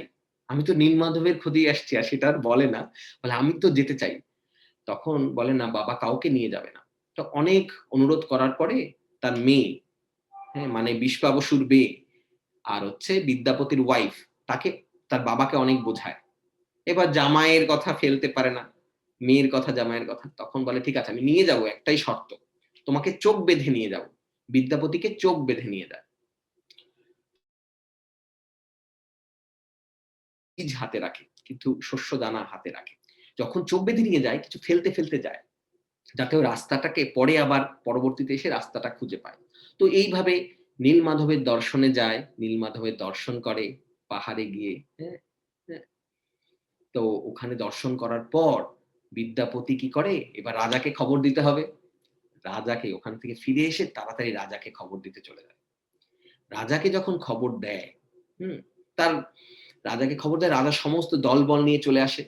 আমি তো নীলমাধবের খোঁজে আসছি, আর সেটা আর বলে না, বলে আমি তো যেতে চাই। তখন বলে না, বাবা কাউকে নিয়ে যাবে না। তো অনেক অনুরোধ করার পরে তার মেয়ে, হ্যাঁ মানে বিষ্পা বসুর মেয়ে, আর হচ্ছে বিদ্যাপতির ওয়াইফ, তাকে, তার বাবাকে অনেক বোঝায়। এবার জামাইয়ের কথা ফেলতে পারে না, মেয়ের কথা, জামাইয়ের কথা, তখন বলে ঠিক আছে আমি নিয়ে যাব, একটাই শর্ত, তোমাকে চোখ বেঁধে নিয়ে যাব। বিদ্যাপতিকে চোখ বেঁধে নিয়ে যায়, বীজ হাতে রাখে, কিন্তু শস্য দানা হাতে রাখে। যখন চোখ বেঁধে নিয়ে যায়, কিছু ফেলতে ফেলতে যায়, যাতে ওই রাস্তাটাকে পরে আবার পরবর্তীতে এসে রাস্তাটা খুঁজে পায়। তো এইভাবে নীলমাধবের দর্শনে যায়, নীলমাধবের দর্শন করে পাহাড়ে গিয়ে, হ্যাঁ, হ্যাঁ। তো ওখানে দর্শন করার পর বিদ্যাপতি কি করে, এবার রাজাকে খবর দিতে হবে, রাজাকে ওখান থেকে ফিরে এসে তাড়াতাড়ি রাজাকে খবর দিতে চলে যায়। রাজাকে যখন খবর দেয়, হুম, তার রাজাকে খবর দেয়, রাজা সমস্ত দলবল নিয়ে চলে আসে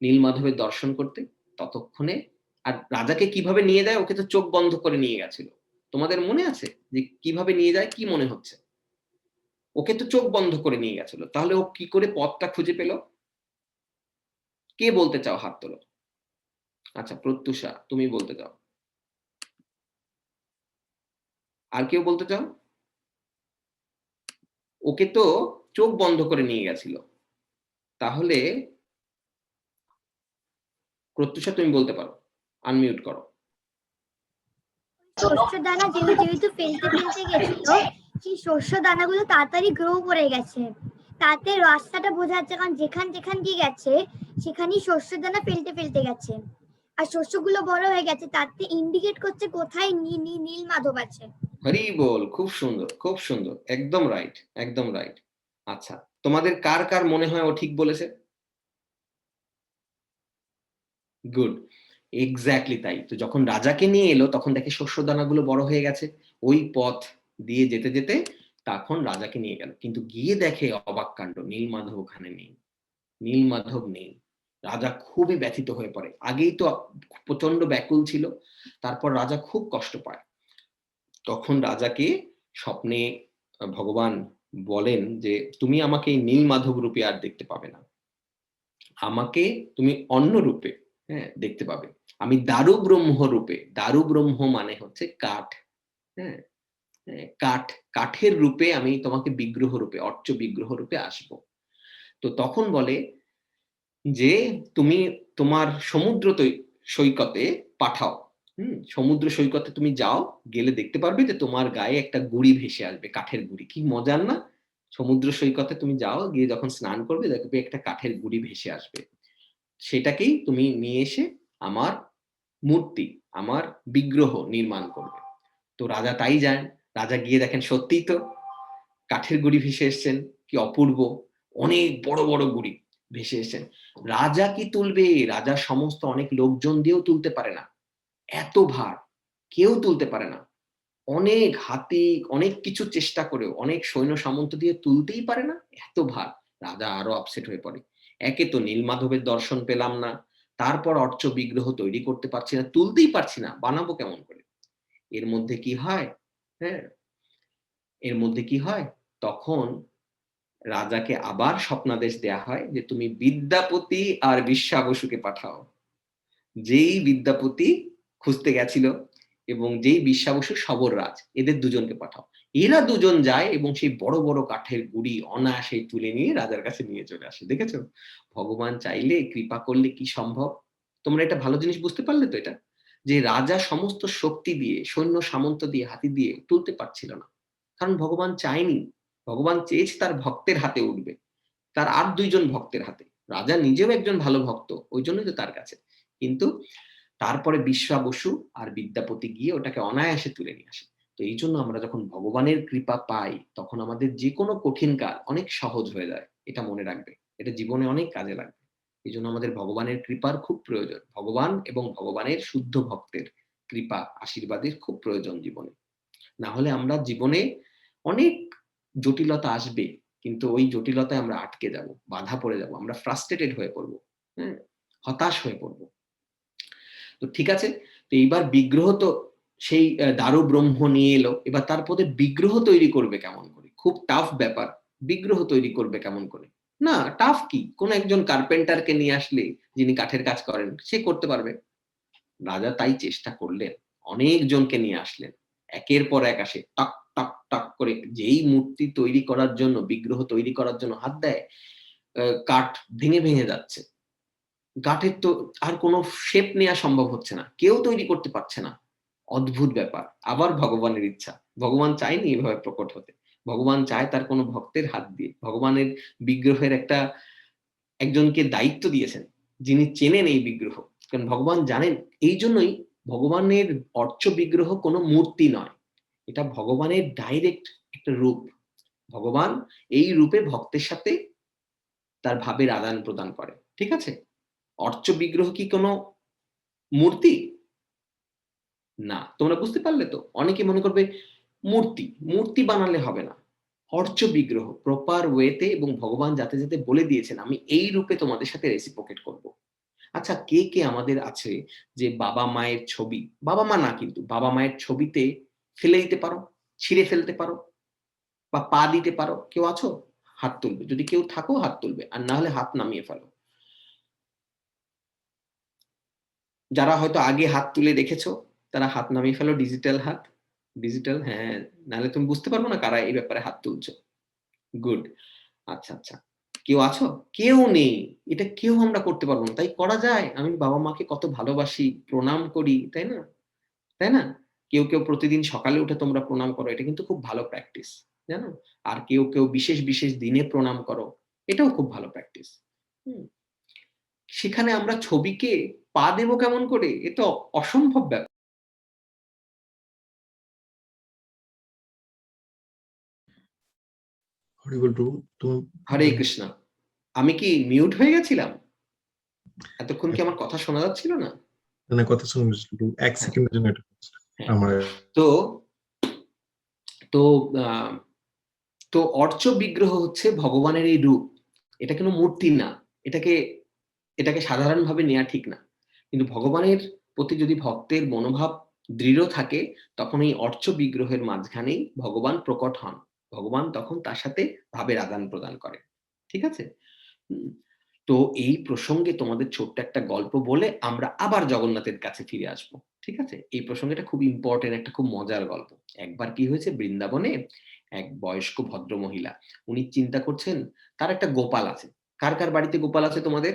নীলমাধবের দর্শন করতে। ততক্ষণে, আর রাজাকে কিভাবে নিয়ে যায়, ওকে তো চোখ বন্ধ করে নিয়ে গেছিল, তোমাদের মনে আছে যে কিভাবে নিয়ে যায়, কি মনে হচ্ছে? ওকে তো চোখ বন্ধ করে নিয়ে গেছিল, তাহলে ও কি করে পথটা খুঁজে পেল? কে বলতে চাও, হাত তোলো। আচ্ছা প্রত্যুষা, তুমি বলতে চাও, আর কেউ বলতে চাও? ওকে তো চোখ বন্ধ করে নিয়ে গেছিল, তাহলে প্রত্যুষা তুমি বলতে পারো, আনমিউট করো। শস্য দানা যেহেতু ফেলতে ফেলতে গেছিল, সেই শস্য দানাগুলো তাড়াতাড়ি গ্রো করে গেছে, তাতে রাস্তাটা বোঝা যাচ্ছে, কারণ যেখান যেখান দিয়ে গেছে সেখানেই শস্য দানা ফেলতে ফেলতে গেছে, আর শস্যগুলো বড় হয়ে গেছে, তাতে ইন্ডিকেট করছে কোথায় নীল মাধব আছে। হরি বল, খুব সুন্দর খুব সুন্দর, একদম রাইট, একদম রাইট। আচ্ছা, তোমাদের কার কার মনে হয় ও ঠিক বলেছে? গুড, এক্স্যাক্টলি তাই। তো যখন রাজাকে নিয়ে এলো, তখন দেখে শস্য দানাগুলো বড় হয়ে গেছে, ওই পথ দিয়ে যেতে যেতে তখন রাজাকে নিয়ে গেল, কিন্তু গিয়ে দেখে অবাক কাণ্ড, নীলমাধব ওখানে নেই, নীলমাধব নেই। রাজা খুবই ব্যথিত হয়ে পড়ে, আগেই তো প্রচন্ড ব্যাকুল ছিল, তারপর রাজা খুব কষ্ট পায়। তখন রাজাকে স্বপ্নে ভগবান বলেন যে তুমি আমাকে এই নীলমাধব রূপে আর দেখতে পাবে না, আমাকে তুমি অন্য রূপে, হ্যাঁ, দেখতে পাবে। আমি দারু ব্রহ্ম রূপে, দারু ব্রহ্ম মানে হচ্ছে কাঠ, হ্যাঁ, কাঠ, কাঠের রূপে আমি তোমাকে বিগ্রহ রূপে, অর্চ বিগ্রহ রূপে আসব। তো তখন বলে যে তুমি তোমার সমুদ্র সৈকতে পাঠাও, সমুদ্র সৈকতে তুমি যাও, গেলে দেখতে পারবে যে তোমার গায়ে একটা গুড়ি ভেসে আসবে, কাঠের গুড়ি, কি মজার না? সমুদ্র সৈকতে তুমি যাও, গিয়ে যখন স্নান করবে দেখবে একটা কাঠের গুড়ি ভেসে আসবে, সেটাকেই তুমি নিয়ে এসে আমার মূর্তি, আমার বিগ্রহ নির্মাণ করবে। তো রাজা তাই যান, রাজা গিয়ে দেখেন সত্যিই তো কাঠের গুড়ি ভেসে এসছেন, কি অপূর্ব, অনেক বড় বড় গুড়ি ভেসে এসেছেন। রাজা কি তুলবে, রাজা সমস্ত অনেক লোকজন দিয়েও তুলতে পারে না, এত ভার, কেউ তুলতে পারে না। অনেক হাতি, অনেক কিছু চেষ্টা করেও, অনেক সৈন্য সামন্ত দিয়ে তুলতেই পারে না, এত ভার। রাজা আরো আপসেট হয়ে পড়ে। একে তো নীলমাধবের দর্শন পেলাম না, তারপর অর্চ বিগ্রহ তৈরি করতে পারছি না, তুলতেই পারছি না, বানাবো কেমন করে? এর মধ্যে কি হয়? হ্যাঁ, এর মধ্যে কি হয়? তখন রাজাকে আবার স্বপ্নাদেশ দেয়া হয় যে তুমি বিদ্যাপতি আর বিশ্বা বসুকে পাঠাও। যেই বিদ্যাপতি খুঁজতে গেছিল এবং যেই বিশ্বা বসু শবররাজ, এদের দুজনকে পাঠাও। এরা দুজন যায় এবং সেই বড় বড় কাঠের গুড়ি অনায়াসে তুলে নিয়ে রাজার কাছে নিয়ে চলে আসে। দেখেছো, ভগবান চাইলে, কৃপা করলে কি সম্ভব? তোমরা এটা ভালো জিনিস বুঝতে পারলে তো? এটা যে রাজা সমস্ত শক্তি দিয়ে, সৈন্য সামন্ত দিয়ে, হাতি দিয়ে তুলতে পারছিল না, কারণ ভগবান চায়নি। ভগবান চেয়েছে তার ভক্তের হাতে উঠবে, তার আর দুইজন ভক্তের হাতে। রাজা নিজেও একজন ভালো ভক্ত, ওই জন্যই তো তার কাছে। কিন্তু তারপরে বিশ্বা বসু আর বিদ্যাপতি গিয়ে ওটাকে অনায়াসে তুলে নিয়ে আসে। তো এই জন্য আমরা যখন ভগবানের কৃপা পাই, তখন আমাদের যে কোনো কঠিন কাজ অনেক সহজ হয়ে যায়। এটা মনে রাখবে, এটা জীবনে অনেক কাজে লাগবে। এই জন্য আমাদের ভগবানের কৃপার খুব প্রয়োজন। ভগবান এবং ভগবানের শুদ্ধ ভক্তের কৃপা, আশীর্বাদের খুব প্রয়োজন জীবনে। না হলে আমরা জীবনে অনেক জটিলতা আসবে, কিন্তু ওই জটিলতায় আমরা আটকে যাব, বাধা পড়ে যাব, আমরা ফ্রাস্ট্রেটেড হয়ে পড়বো, হ্যাঁ, হতাশ হয়ে পড়বো। তো ঠিক আছে, তো এইবার বিগ্রহ তো সেই দারু ব্রহ্ম নিয়ে এলো, এবার তারপরে বিগ্রহ তৈরি করবে কেমন করে? খুব টাফ ব্যাপার। বিগ্রহ তৈরি করবে কেমন করে? না, টাফ কি, কোন একজন কার্পেন্টারকে নিয়ে আসলে, যিনি কাঠের কাজ করেন, সে করতে পারবে। রাজা তাই চেষ্টা করলেন, অনেক জনকে নিয়ে আসলেন, একের পর এক আসে, টক টক টক করে যেই মূর্তি তৈরি করার জন্য, বিগ্রহ তৈরি করার জন্য হাত দেয়, কাঠ ভেঙে ভেঙে যাচ্ছে। কাঠের তো আর কোনো শেপ নেওয়া সম্ভব হচ্ছে না, কেউ তৈরি করতে পারছে না। অদ্ভুত ব্যাপার। আবার ভগবানের ইচ্ছা, ভগবান চায়নি এভাবে প্রকট হতে। ভগবান চায় তার কোনো ভক্তের হাত দিয়ে। ভগবানের বিগ্রহের একটা, একজনকে দায়িত্ব দিয়েছেন, যিনি চেনেন এই বিগ্রহ। কারণ ভগবান জানেন, এই জন্যই ভগবানের অর্চ বিগ্রহ কোনো মূর্তি নয়, এটা ভগবানের ডাইরেক্ট একটা রূপ। ভগবান এই রূপে ভক্তের সাথে তার ভাবের আদান প্রদান করে। ঠিক আছে? অর্চ বিগ্রহ কি কোনো মূর্তি? না। তোমরা বুঝতে পারলে তো? অনেকে মনে করবে মূর্তি, মূর্তি বানালে হবে না। অর্চ বিগ্রহ প্রপার ওয়েতে, এবং ভগবান যাতে যাতে বলে দিয়েছেন আমি এই রূপে তোমাদের সাথে রেসিপ্রোকেট করব। আচ্ছা, কে কে আমাদের আছে যে বাবা মায়ের ছবি, বাবা মা না কিন্তু বাবা মায়ের ছবিতে ফেলে দিতে পারো, ছিঁড়ে ফেলতে পারো, বা পা দিতে পারো? কেউ আছো? হাত তুলবে। যদি কেউ থাকো হাত তুলবে, আর না হলে হাত নামিয়ে ফেলো। যারা হয়তো আগে হাত তুলে রেখেছো, তারা হাত নামিয়ে ফেলো, ডিজিটাল হাত। ডিজিটাল, হ্যাঁ, নাহলে তুমি বুঝতে পারবো না কারা এই ব্যাপারে হাত তুলছো। গুড। আচ্ছা আচ্ছা, কেউ আছো? কেউ নেই। এটা কেউ আমরা করতে পারবো না, তাই করা যায়। আমি বাবা মাকে কত ভালোবাসি, প্রণাম করি, তাই না? তাই না? কেউ কেউ প্রতিদিন সকালে উঠে তোমরা প্রণাম করো, এটা কিন্তু খুব ভালো প্র্যাকটিস, জানো? আর কেউ কেউ বিশেষ বিশেষ দিনে প্রণাম করো, এটাও খুব ভালো প্র্যাকটিস। হুম, সেখানে আমরা ছবিকে পা দেবো কেমন করে? এ তো অসম্ভব ব্যাপার। হরিবল প্রভু, তুমি হরে কৃষ্ণ। আমি কি মিউট হয়ে গেছিলাম? এতক্ষণ কি আমার কথা শোনা যাচ্ছিল না? কথা শুনে প্রভু, এক হ্যাঁ, সেকেন্ডের জন্য এটা হ্যাঁ। আমার তো তো আহ, তো অর্চ বিগ্রহ হচ্ছে ভগবানের এই রূপ। এটা কোনো মূর্তি না। এটাকে এটাকে সাধারণভাবে নেওয়া ঠিক না। কিন্তু ভগবানের প্রতি যদি ভক্তের মনোভাব দৃঢ় থাকে, তখন এই অর্চ বিগ্রহের মাঝখানেই ভগবান প্রকট হন। ভগবান তখন তার সাথে ভাবের আদান প্রদান করে। ঠিক আছে? হুম, তো এই প্রসঙ্গে তোমাদের ছোট্ট একটা গল্প বলে আমরা আবার জগন্নাথের কাছে ফিরে আসব। ঠিক আছে? এই প্রসঙ্গটা খুব ইম্পর্টেন্ট, একটা খুব মজার গল্প। একবার কি হয়েছে, বৃন্দাবনে এক বয়স্ক ভদ্র মহিলা, উনি চিন্তা করছেন, তার একটা গোপাল আছে। কার কার বাড়িতে গোপাল আছে তোমাদের?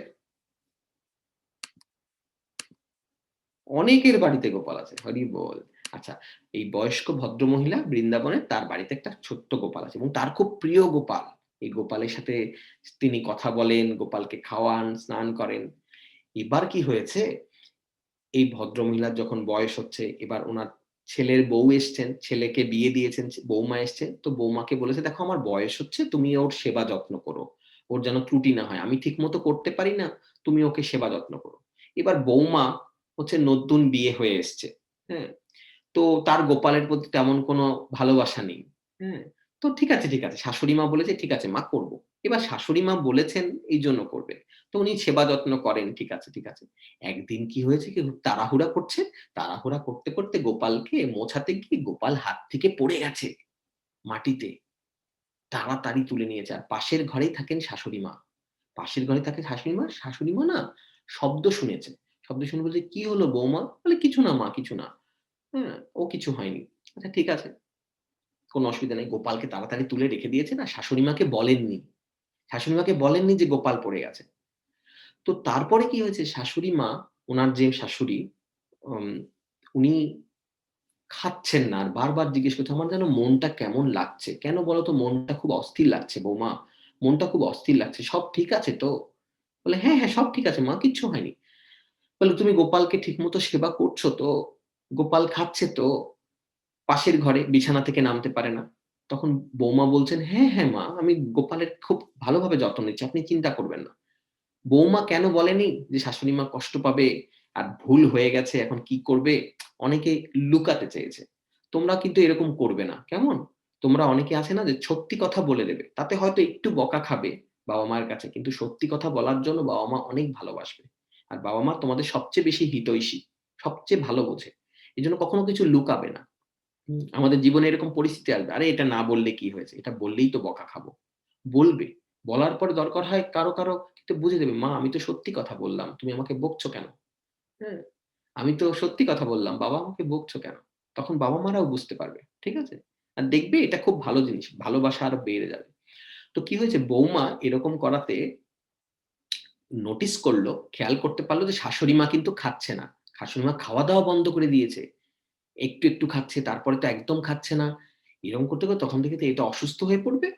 অনেকের বাড়িতে গোপাল আছে, হরি বল। আচ্ছা, এই বয়স্ক ভদ্র মহিলা বৃন্দাবনে, তার বাড়িতে একটা ছোট্ট গোপাল আছে, এবং তার খুব প্রিয় গোপাল। এই গোপালের সাথে তিনি কথা বলেন, গোপালকে খাওয়ান, স্নান করেন। এবার কি হয়েছে, এই ভদ্র মহিলার যখন বয়স হচ্ছে, এবার ওনার ছেলের বউ এসছেন, ছেলেকে বিয়ে দিয়েছেন, বৌমা এসছে, তো বৌমাকে বলেছে দেখো আমার বয়স হচ্ছে, তুমি ওর সেবা যত্ন করো, ওর যেন ত্রুটি না হয়, আমি ঠিক মতো করতে পারি না, তুমি ওকে সেবা যত্ন করো। এবার বৌমা হচ্ছে নতুন বিয়ে হয়ে এসছে, হ্যাঁ, তো তার গোপালের প্রতি তেমন কোনো ভালোবাসা নেই। হ্যাঁ? তো ঠিক আছে, ঠিক আছে। শাশুড়ি মা বলেছে, ঠিক আছে মা করব। এবার শাশুড়ি মা বলেছেন এইজন্য করবে। তো উনি সেবা যত্ন করেন, ঠিক আছে, ঠিক আছে। একদিন কি হয়েছে কি তাড়াহুড়া করছে, তাড়াহুড়া করতে, করতে গোপালকে মোছাতে গিয়ে গোপাল হাত থেকে পড়ে গেছে মাটিতে। তাড়াতাড়ি তুলে নিয়েছে। আর পাশের ঘরেই থাকেন শাশুড়ি মা। পাশের ঘরে থাকে শাশুড়ি মা। শাশুড়ি মা না শব্দ শুনেছে। শব্দ শুনে বলছে, "কি হলো বৌমা?" বলে, "কিছু না মা, কিছু না।" হ্যাঁ? ও কিছু হয়নি। আচ্ছা ঠিক আছে। কোনো অসুবিধা নেই। গোপালকে তাড়াতাড়ি তুলে রেখে দিয়েছেন আর শাশুড়ি মাকে বলেননি। শাশুড়ি মাকে বলেননি যে গোপাল পড়ে গেছে। তো তারপরে কি হয়েছে শাশুড়ি মা, উনার যে শাশুড়ি উম উনি খাচ্ছেন না। আর বারবার জিজ্ঞেস করছে, "আমার যেন মনটা কেমন লাগছে। কেন বলো তো মনটা খুব অস্থির লাগছে বৌমা। মনটা খুব অস্থির লাগছে। সব ঠিক আছে তো?" বলে, "হ্যাঁ, হ্যাঁ সব ঠিক আছে মা, কিচ্ছু হয়নি।" বলে, "তুমি গোপালকে ঠিকমতো সেবা করছো তো? গোপাল খাচ্ছে তো? পাশের ঘরে বিছানা থেকে নামতে পারে না?" তখন বৌমা বলছেন, "হ্যাঁ, হ্যাঁ মা, আমি গোপালের খুব ভালোভাবে যত্ন নিচ্ছি। আপনি চিন্তা করবেন না।" বৌমা কেন বলেনি যে শাশুড়ি মা কষ্ট পাবে আর ভুল হয়ে গেছে এখন কি করবে? অনেকে লুকাতে চেয়েছে। তোমরা কিন্তু এরকম করবে না। কেমন? তোমরা অনেকে আছে না যে সত্যি কথা বলে দেবে। তাতে হয়তো একটু বকা খাবে বাবা-মার কাছে। কিন্তু সত্যি কথা বলার জন্য বাবা-মা অনেক ভালোবাসবে। আর বাবা-মা তোমাদের সবচেয়ে বেশি হিতৈষী, সবচেয়ে ভালো বোঝে। এজন্য কখনো কিছু লুকাবে না। আমাদের জীবনে এরকম পরিস্থিতি আসবে। আরে এটা না বললে কি হয়েছে? এটা বললেই তো বকা খাবো। বলবে। বলার পরে দরকার হয় কারো ক্ষেত্রে বুঝে দেবে, "মা আমি তো সত্যি কথা বললাম। তুমি আমাকে বকছো কেন?" হ্যাঁ? "আমি তো সত্যি কথা বললাম। বাবা আমাকে বকছো কেন?" তখন বাবা-মারাও বুঝতে পারবে। ঠিক আছে? আর দেখবে এটা খুব ভালো জিনিস। ভালোবাসা আরো বেড়ে যাবে। তো কি হয়েছে বৌমা এরকম করাতে নোটিস করলো, খেয়াল করতে পারল যে শাশুড়ি মা কিন্তু খাচ্ছে না। শাশুড়ি মা খাওয়া-দাওয়া বন্ধ করে দিয়েছে। একটু, একটু খাচ্ছে, তারপরে তো একদম খাচ্ছে না। এরকম করতে, করতে তখন থেকে তো এটা অসুস্থ হয়ে পড়বে।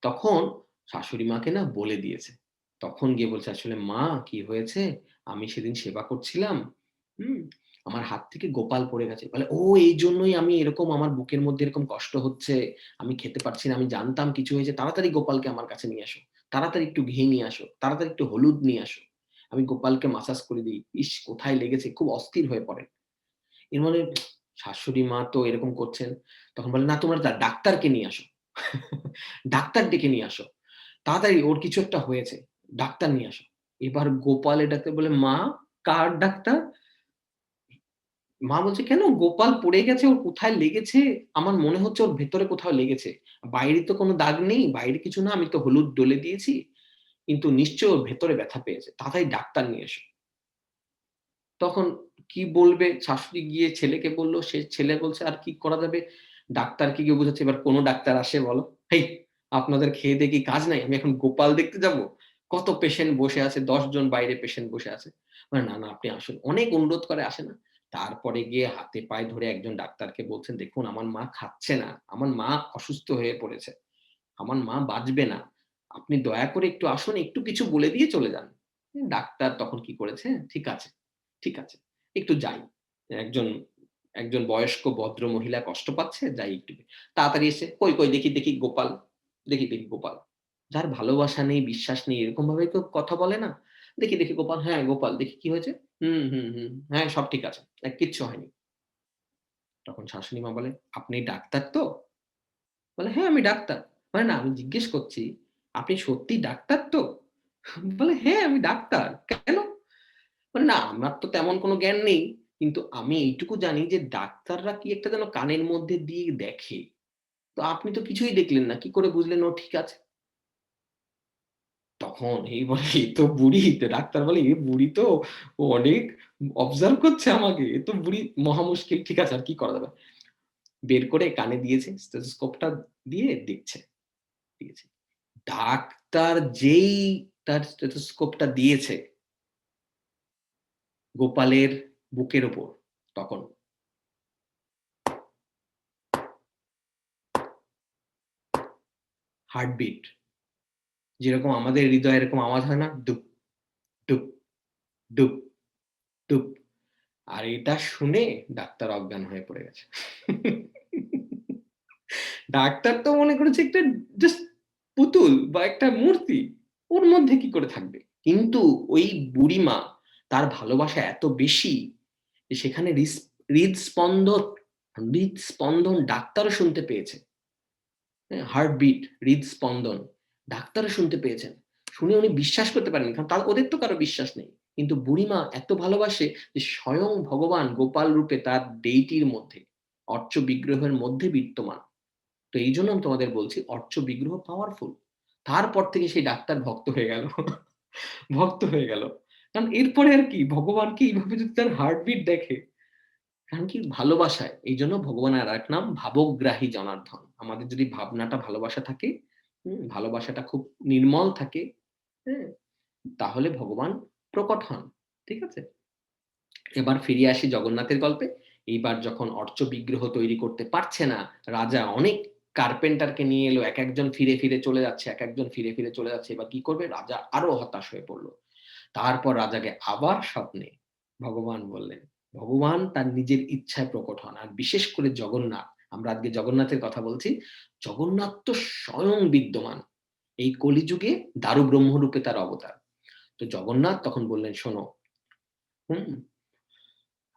তখন শাশুড়ি মাকে না বলে দিয়েছে। তখন গিয়ে বলছে, "আসলে মা কি হয়েছে? আমি সেদিন সেবা করছিলাম। হুম? আমার হাত থেকে গোপাল পড়ে গেছে।" বলে, "ও এইজন্যই আমি এরকম আমার বুকের মধ্যে এরকম কষ্ট হচ্ছে। আমি খেতে পারছি না। আমি জানতাম কিছু হয়েছে। তাড়াতাড়ি গোপালকে আমার কাছে নিয়ে আসো। তাড়াতাড়ি একটু ঘি নিয়ে আসো। তাড়াতাড়ি একটু হলুদ নিয়ে আসো। আমি গোপালকে মাসাজ করে দিই। ইস! কোথায় লেগেছে?" খুব অস্থির হয়ে পড়েন। এর মানে শাশুড়ি মা তো এরকম করছেন। তখন বলে, "না তোমরা ডাক্তারকে নিয়ে আসো। ডাক্তার ডেকে নিয়ে আসো। তাড়াতাড়ি ওর কিছু একটা হয়েছে। ডাক্তার নিয়ে আসো।" এবার গোপাল এটাকে বলে, "মা কার ডাক্তার?" মা বলছে, "কেন? গোপাল পড়ে গেছে, ওর কোথায় লেগেছে? আমার মনে হচ্ছে ওর ভেতরে কোথাও লেগেছে। বাইরে তো কোনো দাগ নেই, বাইরে কিছু না, আমি তো হলুদ ডলে দিয়েছি। কিন্তু নিশ্চয়ই ওর ভেতরে ব্যথা পেয়েছে। তাড়াতাড়ি ডাক্তার নিয়ে এসো।" তখন কি বলবে? শাশুড়ি গিয়ে ছেলেকে বলল, সে ছেলে বলছে, "আর কি করা যাবে?" ডাক্তারকে গিয়ে বোঝাচ্ছে, "এবার কোন ডাক্তার আসে বলো? হেই! আপনাদের খেয়ে দেয়ে কি কাজ নাই? আমি এখন গোপাল দেখতে যাবো? কত পেশেন্ট বসে আছে, ১০ জন বাইরে পেশেন্ট বসে আছে।" বলে, "না, না আপনি আসুন।" অনেক অনুরোধ করে আসে না? তারপরে গিয়ে হাতে পায়ে ধরে একজন ডাক্তারকে বলছেন, "দেখুন আমার মা খাচ্ছে না। আমার মা অসুস্থ হয়ে পড়েছে। আমার মা বাঁচবে না। আপনি দয়া করে একটু আসুন, একটু কিছু বলে দিয়ে চলে যান।" ডাক্তার তখন কি করেছে? ঠিক আছে, ঠিক আছে। একটু যাই। একজন একজন বয়স্ক ভদ্র মহিলা কষ্ট পাচ্ছে, যাই একটু। তাড়াতাড়ি এসে, "কই, কই দেখি, দেখি গোপাল। দেখি, দেখি গোপাল।" যার ভালোবাসা নেই, বিশ্বাস নেই এরকম ভাবে কেউ কথা বলে না? "দেখি, দেখি গোপাল, হ্যাঁ গোপাল দেখি কি হয়েছে?" "হুম, হুম, হুম। হ্যাঁ সব ঠিক আছে। কিচ্ছু হয়নি।" তখন শাশুড়ি মা বলে, "আপনি ডাক্তার তো?" বলে, "হ্যাঁ, আমি ডাক্তার।" বলে, "না আমি জিজ্ঞেস করছি, আপনি সত্যিই ডাক্তার তো?" বলে, "হ্যাঁ, আমি ডাক্তার। কেন?" বলে, "না আমার তো তেমন কোনো জ্ঞান নেই। কিন্তু আমি এইটুকু জানি যে ডাক্তাররা কি একটা যেন কানের মধ্যে দিয়ে দেখে। তো আপনি তো কিছুই দেখলেন না। কি করে বুঝলেন ও ঠিক আছে?" তখন এই বলে, "এ তো বুড়ি।" তো ডাক্তার বলে, "এ বুড়ি তো ও অনেক অবজার্ভ করছে আমাকে। এ তো বুড়ি মহা মুশকিল। ঠিক আছে আর কি করা যাবে?" বের করে কানে দিয়েছে। স্টেথোস্কোপটা দিয়ে দেখছে। দিয়েছে। ডাক্তার যেই তার স্টেথোস্কোপটা দিয়েছে গোপালের বুকের উপর, তখন হার্টবিট যেরকম আমাদের হৃদয়ে এরকম আওয়াজ হয় না? ডুপ, ডুপ, ডুপ, ডুপ। আর এটা শুনে ডাক্তার অজ্ঞান হয়ে পড়ে গেছে। ডাক্তার তো মনে করেছে একটা জাস্ট পুতুল বা একটা মূর্তি। ওর মধ্যে কি করে থাকবে? কিন্তু ওই বুড়িমা তার ভালোবাসা এত বেশি যে সেখানে হৃদস্পন্দন হৃদস্পন্দন ডাক্তারও শুনতে পেয়েছে। হ্যাঁ, হার্টবিট, হৃদস্পন্দন ডাক্তারও শুনতে পেয়েছেন। শুনে উনি বিশ্বাস করতে পারেন, কারণ ওদের তো কারো বিশ্বাস নেই। কিন্তু বুড়িমা এত ভালোবাসে যে স্বয়ং ভগবান গোপাল রূপে তার ডেইটির মধ্যে, অর্চ বিগ্রহের মধ্যে বিদ্যমান। তো এই জন্য আমি তোমাদের বলছি অর্চ বিগ্রহ পাওয়ারফুল। তারপর থেকে সেই ডাক্তার ভক্ত হয়ে গেল। ভক্ত হয়ে গেল। কারণ এরপরে আর কি ভগবানকে এইভাবে যদি তার হার্টবিট দেখে, কারণ কি ভালোবাসায়। এইজন্য ভগবানের আরেক নাম ভাবগ্রাহী জনার্দন। আমাদের যদি ভাবনাটা ভালোবাসা থাকে, ভালোবাসাটা খুব নির্মল থাকে, হ্যাঁ? তাহলে ভগবান প্রকট হন। ঠিক আছে? এবার ফিরে আসি জগন্নাথের গল্পে। এইবার যখন অর্চ বিগ্রহ তৈরি করতে পারছে না, রাজা অনেক কার্পেন্টারকে নিয়ে এলো। একেকজন ফিরে, ফিরে চলে যাচ্ছে, একেকজন ফিরে, ফিরে চলে যাচ্ছে। এবার কি করবে? রাজা আরো হতাশ হয়ে পড়ল। তারপর রাজাকে আবার স্বপ্নে ভগবান বললেন। ভগবান তার নিজের ইচ্ছায় প্রকট হন। আর বিশেষ করে জগন্নাথ, আমরা আজকে জগন্নাথের কথা বলছি। জগন্নাথ তো স্বয়ং বিদ্যমান। এই কলিযুগে দারু ব্রহ্মরূপে তার অবতার। তো জগন্নাথ তখন বললেন, শোনো, হুম,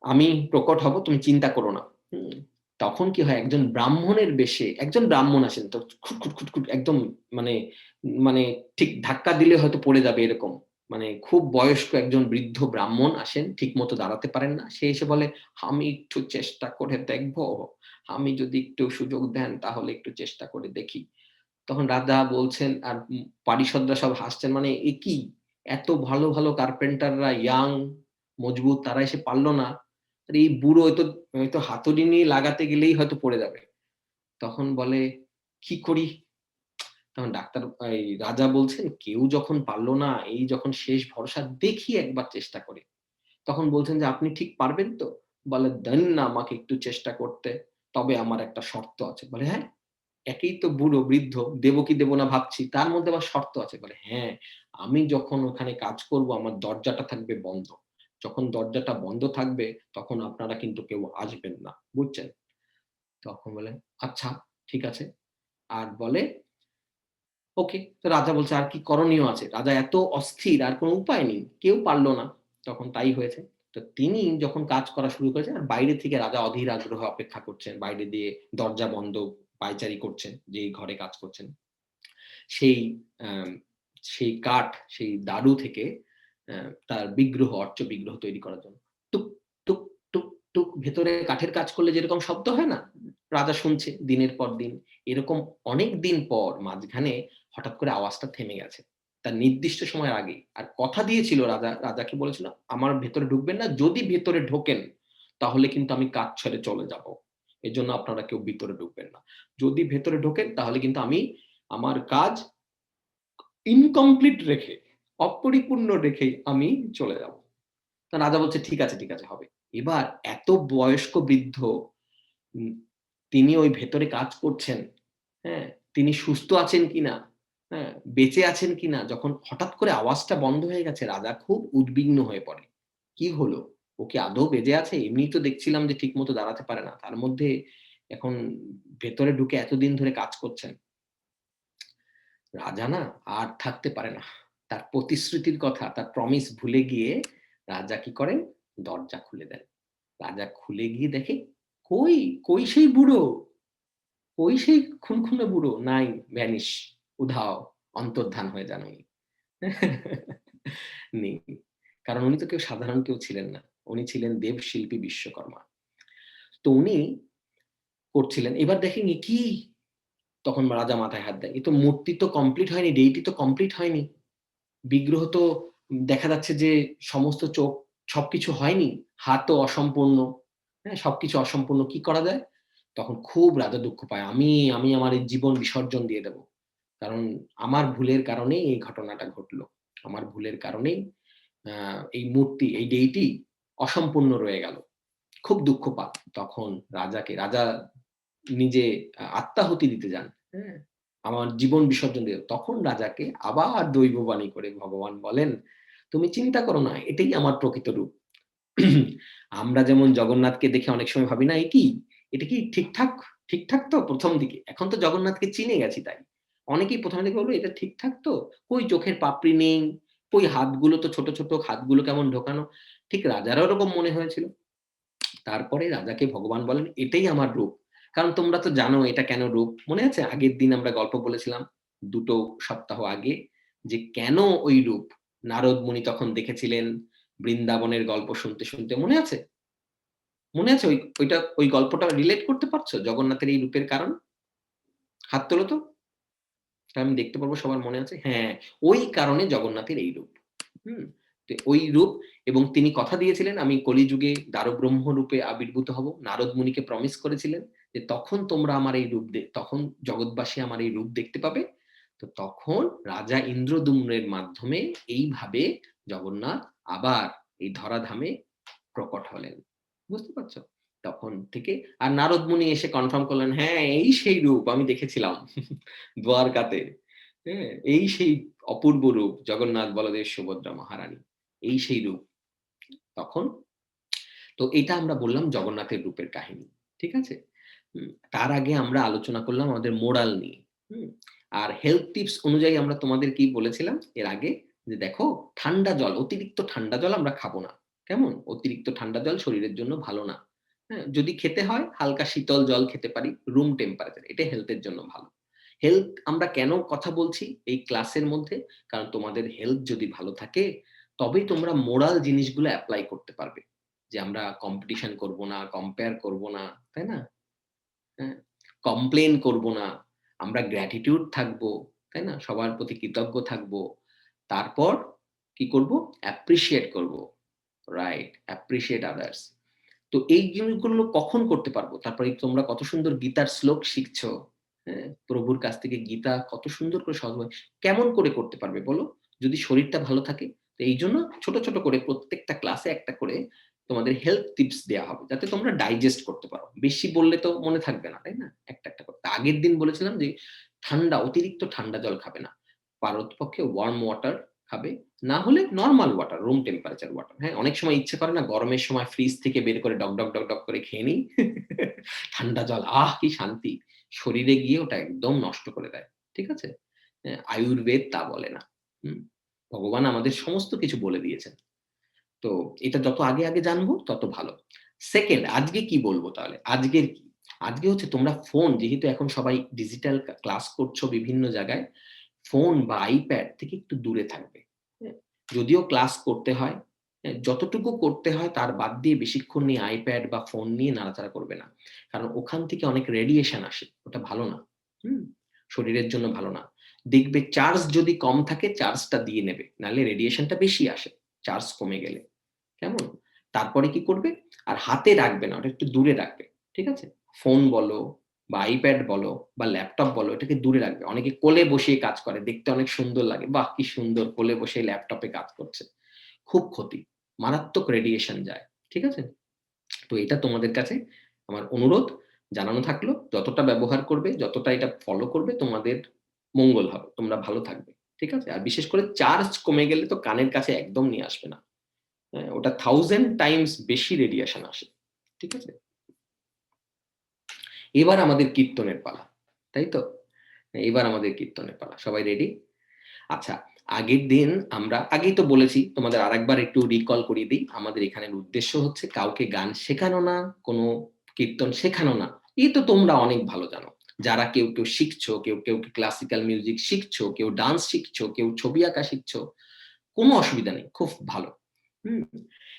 আমি প্রকট হব, তুমি চিন্তা করো না। তখন কি হয়, একজন ব্রাহ্মণের বেশে একজন ব্রাহ্মণ আসেন, তো খুটখুট খুটখুট একদম, মানে মানে ঠিক ধাক্কা দিলে হয়তো পড়ে যাবে এরকম, মানে খুব বয়স্ক একজন বৃদ্ধ ব্রাহ্মণ আসেন, ঠিক মতো দাঁড়াতে পারেন না। সে এসে বলে, আমি একটু চেষ্টা করে দেখবো, আমি যদি একটু সুযোগ দেন তাহলে একটু চেষ্টা করে দেখি। তখন রাজা বলছেন, আর পারিষদরা সব হাসছেন, মানে এ কি, এত ভালো ভালো কার্পেন্টাররা, ইয়াং মজবুত, তারা এসে পারলো না, আর এই বুড়ো হয়তো হয়তো হাতুড়ি নিয়ে লাগাতে গেলেই হয়তো পড়ে যাবে। তখন বলে, কি করি? তখন ডাক্তার, এই রাজা বলছেন, কেউ যখন পারলো না, এই যখন শেষ ভরসা, দেখি একবার চেষ্টা করে। তখন বলছেন যে, আপনি ঠিক পারবেন তো? বলে, দেন না আমাকে একটু চেষ্টা করতে, তবে আমার একটা শর্ত আছে। বলে, হ্যাঁ, একেই তো বুড়ো বৃদ্ধ, দেব কি দেব না ভাবছি, তার মধ্যে আবার শর্ত আছে। বলে, হ্যাঁ, আমি যখন ওখানে কাজ করব আমার দরজাটা থাকবে বন্ধ। যখন দরজাটা বন্ধ থাকবে তখন আপনারা কিন্তু কেউ আসবেন না, বুঝছেন? তখন বলে, আচ্ছা, ঠিক আছে। আর বলে, ওকে। তো রাজা বলছে, আর কি করণীয় আছে? রাজা এত অস্থির, আর কোনো উপায় নেই, কেউ পারল না। তখন তাই হয়েছে। তো তিনি যখন কাজ করা শুরু করেছেন, আর বাইরে থেকে রাজা অধীর আগ্রহে অপেক্ষা করছেন, বাইরে দিয়ে দরজা বন্ধ, পায়চারি করছেন যেই ঘরে কাজ করছেন। সেই আম সেই কাঠ, সেই দারু থেকে তার বিগ্রহ, অর্চ বিগ্রহ তৈরি করার জন্য টুক, টুক, টুক, টুক ভেতরে কাঠের কাজ করলে যেরকম শব্দ হয় না? রাজা শুনছে দিনের পর দিন। এরকম অনেক দিন পর মাঝখানে হঠাৎ করে আওয়াজটা থেমে গেছে। তার নির্দিষ্ট সময়ের আগেই। আর কথা দিয়েছিল রাজা, রাজাকে বলেছিল, "আমার ভেতরে ঢুকবেন না। যদি ভেতরে ঢোকেন তাহলে কিন্তু আমি কাজ ছেড়ে চলে যাব। এজন্য আপনারা কেউ ভিতরে ঢুকবেন না। যদি ভেতরে ঢোকেন তাহলে কিন্তু আমি আমার কাজ ইনকমপ্লিট রেখে, অপরিপূর্ণ রেখেই আমি চলে যাব।" তো রাজা বলছে, ঠিক আছে, ঠিক আছে, হবে। এবার এত বয়স্ক বৃদ্ধ, উম তিনি ওই ভেতরে কাজ করছেন, হ্যাঁ? তিনি সুস্থ আছেন কিনা, হ্যাঁ? বেঁচে আছেন কিনা, যখন হঠাৎ করে আওয়াজটা বন্ধ হয়ে গেছে, রাজা খুব উদ্বিগ্ন হয়ে পড়ে। কি হলো? ও কি আদৌ বেঁচে আছে? এমনিই তো দেখছিলাম যে ঠিকমতো দাঁড়াতে পারে না। তার মধ্যে এখন ভেতরে ঢুকে এতদিন ধরে কাজ করছেন। রাজা না আর থাকতে পারে না। তার প্রতিশ্রুতির কথা, তার প্রমিস ভুলে গিয়ে রাজা কি করেন? দরজা খুলে দেন। রাজা খুলে গিয়ে দেখে, কই, কই সেই বুড়ো? কই সেই খুনখুনে বুড়ো? নাই, ভ্যানিশ, উধাও, অন্তর্ধান হয়ে যান উনি। নেই। কারণ উনি তো সাধারণ কেউ ছিলেন না। উনি ছিলেন দেবশিল্পী বিশ্বকর্মা। তো উনি করছিলেন। এবার দেখেন, এ কি? তখন রাজা মাথায় হাত দেয়। এ তো মূর্তি তো কমপ্লিট হয়নি, ডেইটি তো কমপ্লিট হয়নি। বিগ্রহ তো দেখা যাচ্ছে যে সমস্ত চোখ, সবকিছু হয়নি। হাতও অসম্পূর্ণ। হ্যাঁ? সবকিছু অসম্পূর্ণ। কি করা যায়? তখন খুব রাজা দুঃখ পায়। আমি আমার এই জীবন বিসর্জন দিয়ে দেব। কারণ আমার ভুলের কারণেই এই ঘটনাটা ঘটলো। আমার ভুলের কারণেই আ এই মূর্তি, এই ডেইটি অসম্পূর্ণ রয়ে গেল। খুব দুঃখ পান। তখন রাজা নিজে আত্মাহুতি দিতে যান। হ্যাঁ? আমার জীবন বিসর্জন দিয়ে, তখন রাজাকে আবার দৈববাণী করে ভগবান বলেন, "তুমি চিন্তা করো না, এটাই আমার প্রকৃত রূপ।" আমরা যেমন জগন্নাথকে দেখে অনেক সময় ভাবি না, কি? এটা কি ঠিকঠাক? ঠিকঠাক তো ১ম দিকে। এখন তো জগন্নাথকে চিনে গেছি তাই। অনেকেই ১ম দিকে বলবে, "এটা ঠিকঠাক তো? কই চোখের পাপড়ি নেই, কই হাতগুলো তো ছোট, ছোট হাতগুলো কেমন ঢোকানো?" ঠিক রাজারও ওরকম মনে হয়েছিল। তারপরে রাজাকে ভগবান বলেন এটাই আমার রূপ। কারণ তোমরা তো জানো এটা কেন রূপ, মনে আছে আগের দিন আমরা গল্প বলেছিলাম 2 সপ্তাহ আগে, যে কেন ওই রূপ নারদ মুনি তখন দেখেছিলেন বৃন্দাবনের গল্প শুনতে শুনতে, মনে আছে? মনে আছে ওই গল্পটা রিলেট করতে পারছো জগন্নাথের এই রূপের কারণ? হাত তোলো তো, আমি দেখতে পারবো সবার মনে আছে। হ্যাঁ, ওই কারণে জগন্নাথের এই রূপ। হুম, তো ওই রূপ, এবং তিনি কথা দিয়েছিলেন আমি কলিযুগে দারুব্রহ্ম রূপে আবির্ভূত হব। নারদ মুনিকে প্রমিস করেছিলেন যে তখন তোমরা আমার এই রূপ তখন জগৎবাসী আমার এই রূপ দেখতে পাবে। তো তখন রাজা ইন্দ্রদ্যুম্নের মাধ্যমে এইভাবে জগন্নাথ আবার এই ধরাধামে প্রকট হলেন। বুঝতে পারছো? তখন থেকে আর নারদ মুনি এসে কনফার্ম করলেন, হ্যাঁ এই সেই রূপ আমি দেখেছিলাম দ্বারকাতে। হ্যাঁ, এই সেই অপূর্ব রূপ জগন্নাথ বলদেব সুভদ্রা মহারানী, এই সেই রূপ। তখন তো এটা আমরা বললাম জগন্নাথের রূপের কাহিনী, ঠিক আছে? তার আগে আমরা আলোচনা করলাম আমাদের মোরাল নিয়ে। আর হেলথ টিপস অনুযায়ী আমরা তোমাদের কি বলেছিলাম এর আগে, যে দেখো ঠান্ডা জল, অতিরিক্ত ঠান্ডা জল আমরা খাবো না। কেমন? অতিরিক্ত ঠান্ডা জল শরীরের জন্য ভালো না। হ্যাঁ, যদি খেতে হয় হালকা শীতল জল খেতে পারি, রুম টেম্পারেচার, এটা হেলথের জন্য ভালো। হেলথ আমরা কেন কথা বলছি এই ক্লাসের মধ্যে? কারণ তোমাদের হেলথ যদি ভালো থাকে তবেই তোমরা মোরাল জিনিসগুলো অ্যাপ্লাই করতে পারবে, যে আমরা কম্পিটিশন করব না, কম্পেয়ার করব না, তাই না? হ্যাঁ, কমপ্লেন করব না, আমরা গ্র্যাটিটিউড থাকবো, তাই না? সবার প্রতি কৃতজ্ঞ থাকবো। তারপর কি করব? অ্যাপ্রিশিয়েট করব, রাইট, অ্যাপ্রিশিয়েট আদার্স। তো এই জিনিসগুলো কখন করতে পারবো? তারপরে তোমরা কত সুন্দর গীতার শ্লোক শিখছো, হ্যাঁ, প্রভুর কাছ থেকে গীতা কত সুন্দর করে সহজভাবে কেমন করে করতে পারবে বলো? যদি শরীরটা ভালো থাকে। তো এই জন্য ছোট ছোট করে প্রত্যেকটা ক্লাসে একটা করে তোমাদের হেলথ টিপস দেওয়া হবে, যাতে তোমরা ডাইজেস্ট করতে পারো। বেশি বললে তো মনে থাকবে না, তাই না? একটা একটা করে। আগের দিন বলেছিলাম যে ঠান্ডা, অতিরিক্ত ঠান্ডা জল খাবে না, পারতপক্ষে ওয়ার্ম ওয়াটার খাবে, না হলে normal water, room temperature water. হ্যাঁ, অনেক সময় ইচ্ছে করে না গরমের সময় ফ্রিজ থেকে বের করে ডক ডক ডক ডক করে খেয়ে নিই ঠান্ডা জল, আহ কি শান্তি! শরীরে গিয়ে ওটা একদম নষ্ট করে দেয়, ঠিক আছে? আয়ুর্বেদ তা বলে না। ভগবান আমাদের সমস্ত কিছু বলে দিয়েছেন। তো এটা যত আগে আগে জানবো তত ভালো। সেকেন্ড, আজকে কি বলবো তাহলে? আজকের কি? আজকে হচ্ছে তোমরা ফোন, যেহেতু এখন সবাই ডিজিটাল ক্লাস করছো বিভিন্ন জায়গায়, ফোন বা আইপ্যাড থেকে একটু দূরে থাকবে। হ্যাঁ, যদিও ক্লাস করতে হয়, যতটুকু করতে হয় তার বাদ দিয়ে বেশিক্ষণ নিয়ে আইপ্যাড বা ফোন নিয়ে নাড়াচাড়া করবে না। কারণ ওখান থেকে অনেক রেডিয়েশন আসে, ওটা ভালো না। শরীরের জন্য ভালো না। দেখবে চার্জ যদি কম থাকে চার্জটা দিয়ে নেবে, নাহলে রেডিয়েশনটা বেশি আসে চার্জ কমে গেলে। কেমন? তারপরে কি করবে? আর হাতে রাখবে না, ওটা একটু দূরে রাখবে, ঠিক আছে? ফোন বলো বা আইপ্যাড বলো বা ল্যাপটপ বলো, এটাকে দূরে রাখবে। অনেকে কোলে বসিয়ে কাজ করে, দেখতে অনেক সুন্দর লাগে, বাহ কি সুন্দর কোলে বসে ল্যাপটপে কাজ করছে। খুব ক্ষতি, মারাত্মক রেডিয়েশন যায়, ঠিক আছে? তো এটা তোমাদের কাছে আমার অনুরোধ জানানো থাকলো, যতটা ব্যবহার করবে, যতটা এটা ফলো করবে তোমাদের মঙ্গল হবে, তোমরা ভালো থাকবে, ঠিক আছে? আর বিশেষ করে চার্জ কমে গেলে তো কানের কাছে একদম নিয়ে আসবে না। ওটা 1000 টাইমস বেশি রেডিয়েশন আসে, ঠিক আছে? এবার আমাদের কীর্তনের পালা, তাই তো? এবার আমাদের কীর্তনের পালা, সবাই রেডি? আচ্ছা, আগের দিন আমরা আগেই তো বলেছি, তোমাদের আরেকবার একটু রিকল করিয়ে দিই। আমাদের এখানের উদ্দেশ্য হচ্ছে কাউকে গান শেখানো না, কোনো কীর্তন শেখানো না। এই তো তোমরা অনেক ভালো জানো। যারা কেউ কেউ শিখছো, কেউ কেউ ক্লাসিক্যাল মিউজিক শিখছো, কেউ ডান্স শিখছো, কেউ ছবি আঁকা শিখছো, কোনো অসুবিধা নেই, খুব ভালো।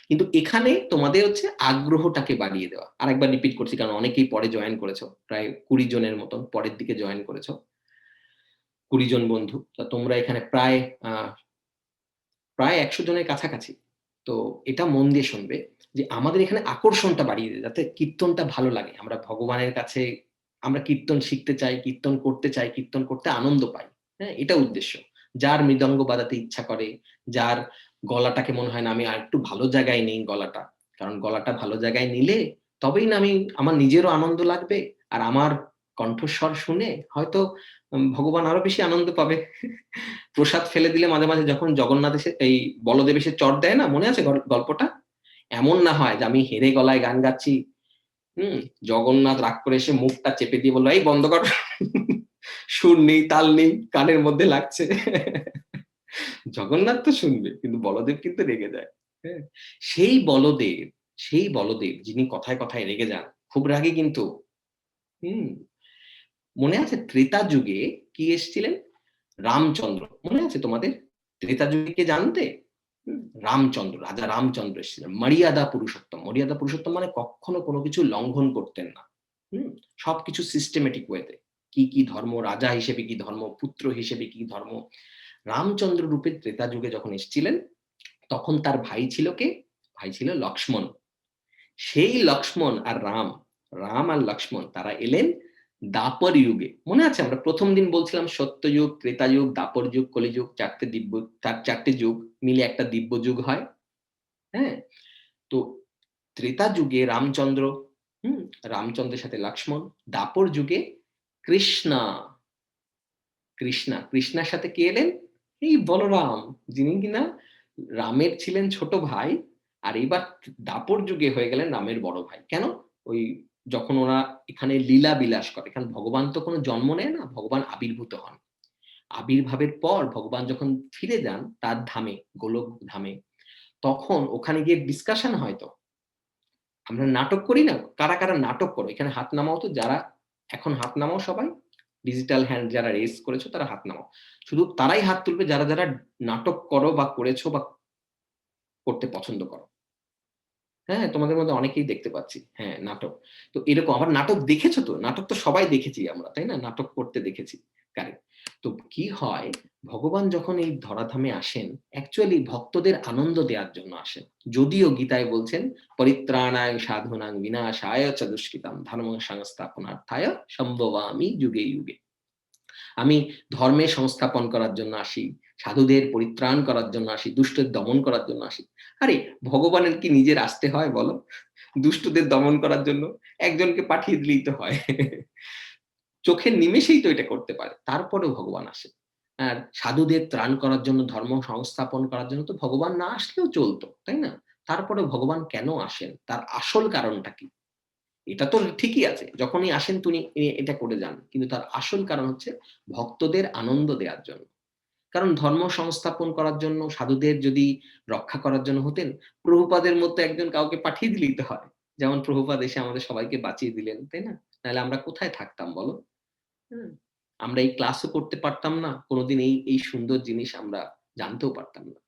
কিন্তু এখানে তোমাদের হচ্ছে আগ্রহটাকে বাড়িয়ে দেওয়া। আরেকবার রিপিট করছি কারণ অনেকেই পরে জয়েন করেছো, প্রায় 20 জনের মতন পরের দিকে জয়েন করেছো, 20 জন বন্ধু। তা তোমরা এখানে প্রায় 100 জনের কাছাকাছি। তো এটা মন দিয়ে শুনবে যে আমাদের এখানে আকর্ষণটা বাড়িয়ে দেয়, যাতে কীর্তনটা ভালো লাগে। আমরা ভগবানের কাছে আমরা কীর্তন শিখতে চাই, কীর্তন করতে চাই, কীর্তন করতে আনন্দ পাই। হ্যাঁ, এটা উদ্দেশ্য। যার মৃদঙ্গ বাজাতে ইচ্ছা করে, যার গলাটাকে মনে হয় না আমি আরেকটু ভালো জায়গায় নেই গলাটা, কারণ গলাটা ভালো জায়গায় নিলে তবেই না আমার নিজেরও আনন্দ লাগবে, আর আমার কণ্ঠস্বর শুনে হয়তো ভগবান আরো বেশি আনন্দ পাবে। প্রসাদ ফেলে দিলে মাঝে মাঝে যখন জগন্নাথ এসে এই বলদেব এসে চট দেয় না, মনে আছে গল্পটা? এমন না হয় যে আমি হেরে গলায় গান গাচ্ছি, জগন্নাথ রাগ করে এসে মুখটা চেপে দিয়ে বললো এই বন্ধ কর, সুর নেই, তাল নেই, কানের মধ্যে লাগছে। জগন্নাথ তো শুনবে, কিন্তু বলদেব কিন্তু রেগে যায়। হ্যাঁ, সেই বলদেব সেই বলদেব যিনি কথায় কথায় রেগে যান, খুব রাগী কিন্তু। হুম মনে আছে ত্রেতা যুগে কি এসেছিলেন? রামচন্দ্র। মনে আছে তোমাদের? ত্রেতা যুগে কে জানতে? রামচন্দ্র, রাজা রামচন্দ্র এসেছিলেন। মর্যাদা পুরুষোত্তম। মর্যাদা পুরুষোত্তম মানে কখনো কোনো কিছু লঙ্ঘন করতেন না। হুম সবকিছু সিস্টেমেটিক ওয়েতে। কি কি ধর্ম, রাজা হিসেবে কি ধর্ম, পুত্র হিসেবে কি ধর্ম। রামচন্দ্র রূপে ত্রেতা যুগে যখন এসেছিলেন, তখন তার ভাই ছিল কে? ভাই ছিল লক্ষ্মণ। সেই লক্ষ্মণ আর রাম, রাম আর লক্ষ্মণ তারা এলেন দাপর যুগে। মনে আছে আমরা প্রথম দিন বলছিলাম সত্যযুগ, ত্রেতাযুগ, দাপর যুগ, কলিযুগ, চারটে যুগ মিলে একটা দিব্য যুগ হয়। হ্যাঁ, তো ত্রেতা যুগে রামচন্দ্র, হুম রামচন্দ্রের সাথে লক্ষ্মণ। দাপর যুগে কৃষ্ণা, কৃষ্ণার সাথে কে এলেন? এই বলরাম, যিনি কিনা রামের ছিলেন ছোট ভাই, আর এইবার দাপর যুগে হয়ে গেলেন রামের বড় ভাই। কেন? ওই যখন ওরা এখানে লীলা বিলাস করে, এখানে ভগবান তো কোনো জন্ম নেয় না, ভগবান আবির্ভূত হন। আবির্ভাবের পর ভগবান যখন ফিরে যান তার ধামে, গোলক ধামে, তখন ওখানে গিয়ে ডিসকাশন হয়। তো আমরা নাটক করি না, কারা কারা নাটক করো এখানে হাত নামাও তো, যারা এখন হাত নামাও, সবাই ডিজিটাল হ্যান্ড যারা রেজ করেছো তারা হাত নামাও। শুধু তারাই হাত তুলবে যারা যারা নাটক করো বা করেছো বা করতে পছন্দ করো। হ্যাঁ, তোমাদের মধ্যে অনেকেই দেখতে পাচ্ছি। হ্যাঁ, নাটক। তো এরকম আবার নাটক দেখেছো তো? নাটক তো সবাই দেখেছি আমরা, তাই না? নাটক করতে দেখেছি। কারেক্ট। তো কি হয়, ভগবান যখন এই ধরাধামে আসেন, অ্যাকচুয়ালি ভক্তদের আনন্দ দেওয়ার জন্য আসেন। যদিও গীতায় বলছেন পরিত্রাণায় সাধুনাং বিনাশায় চ দুষ্কৃতাম ধর্ম সংস্থাপনার্থায় সম্ভবামি যুগে যুগে। আমি ধর্মের সংস্থাপন করার জন্য আসি, সাধুদের পরিত্রাণ করার জন্য আসি, দুষ্টদের দমন করার জন্য আসি। আরে ভগবানের কি নিজের আসতে হয় বলো? দুষ্টদের দমন করার জন্য একজনকে পাঠিয়ে দিলেই তো হয়। চোখের নিমেষেই তো এটা করতে পারে, তারপরেও ভগবান আসে। আর সাধুদের ত্রাণ করার জন্য, ধর্ম সংস্থাপন করার জন্য তো ভগবান না আসলেও চলতো, তাই না? তারপরে ভগবান কেন আসেন, তার আসল কারণটা কি? এটা তো ঠিকই আছে, যখনই আসেন তিনি এটা করে যান, কিন্তু তার আসল কারণ হচ্ছে ভক্তদের আনন্দ দেওয়ার জন্য। কারণ ধর্ম সংস্থাপন করার জন্য, সাধুদের যদি রক্ষা করার জন্য হতেন, প্রভুপাদের মতো একজন কাউকে পাঠিয়ে দিলেই তো হয়। যেমন প্রভুপাদ এসে আমাদের সবাইকে বাঁচিয়ে দিলেন, তাই না? নাহলে আমরা কোথায় থাকতাম বলো? হুম আমরা এই ক্লাসও করতে পারতাম না কোনোদিন, এই এই সুন্দর জিনিস আমরা জানতেও পারতাম না।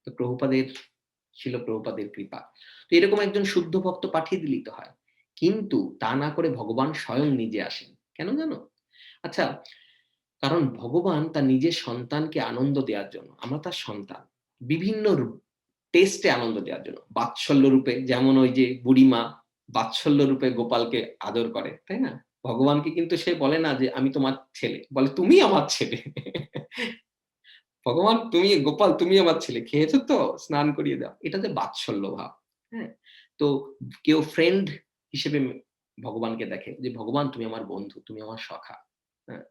তো প্রভুপাদের ছিল প্রভুপাদের কৃপা। তো এরকম একজন শুদ্ধ ভক্ত পাঠিয়ে দিলেই তো হয়। কিন্তু তা না করে ভগবান স্বয়ং নিজে আসেন। কেন জানো? আচ্ছা, কারণ ভগবান তার নিজের সন্তানকে আনন্দ দেওয়ার জন্য, আমরা তার সন্তান, বিভিন্ন টেস্টে আনন্দ দেওয়ার জন্য, বাৎসল্য রূপে, যেমন ওই যে বুড়িমা বাৎসল্য রূপে গোপালকে আদর করে, তাই না? ভগবানকে কিন্তু সে বলে না যে আমি তোমার ছেলে, বলে তুমি আমার ছেলে। ভগবান তুমি, গোপাল তুমি আমার ছেলে, খেয়েছো তো, স্নান করিয়ে দাও, এটা যে বাৎসল্য ভাব। হ্যাঁ, তো কেউ ফ্রেন্ড হিসেবে ভগবানকে দেখে যে ভগবান তুমি আমার বন্ধু, তুমি আমার সখা। হ্যাঁ,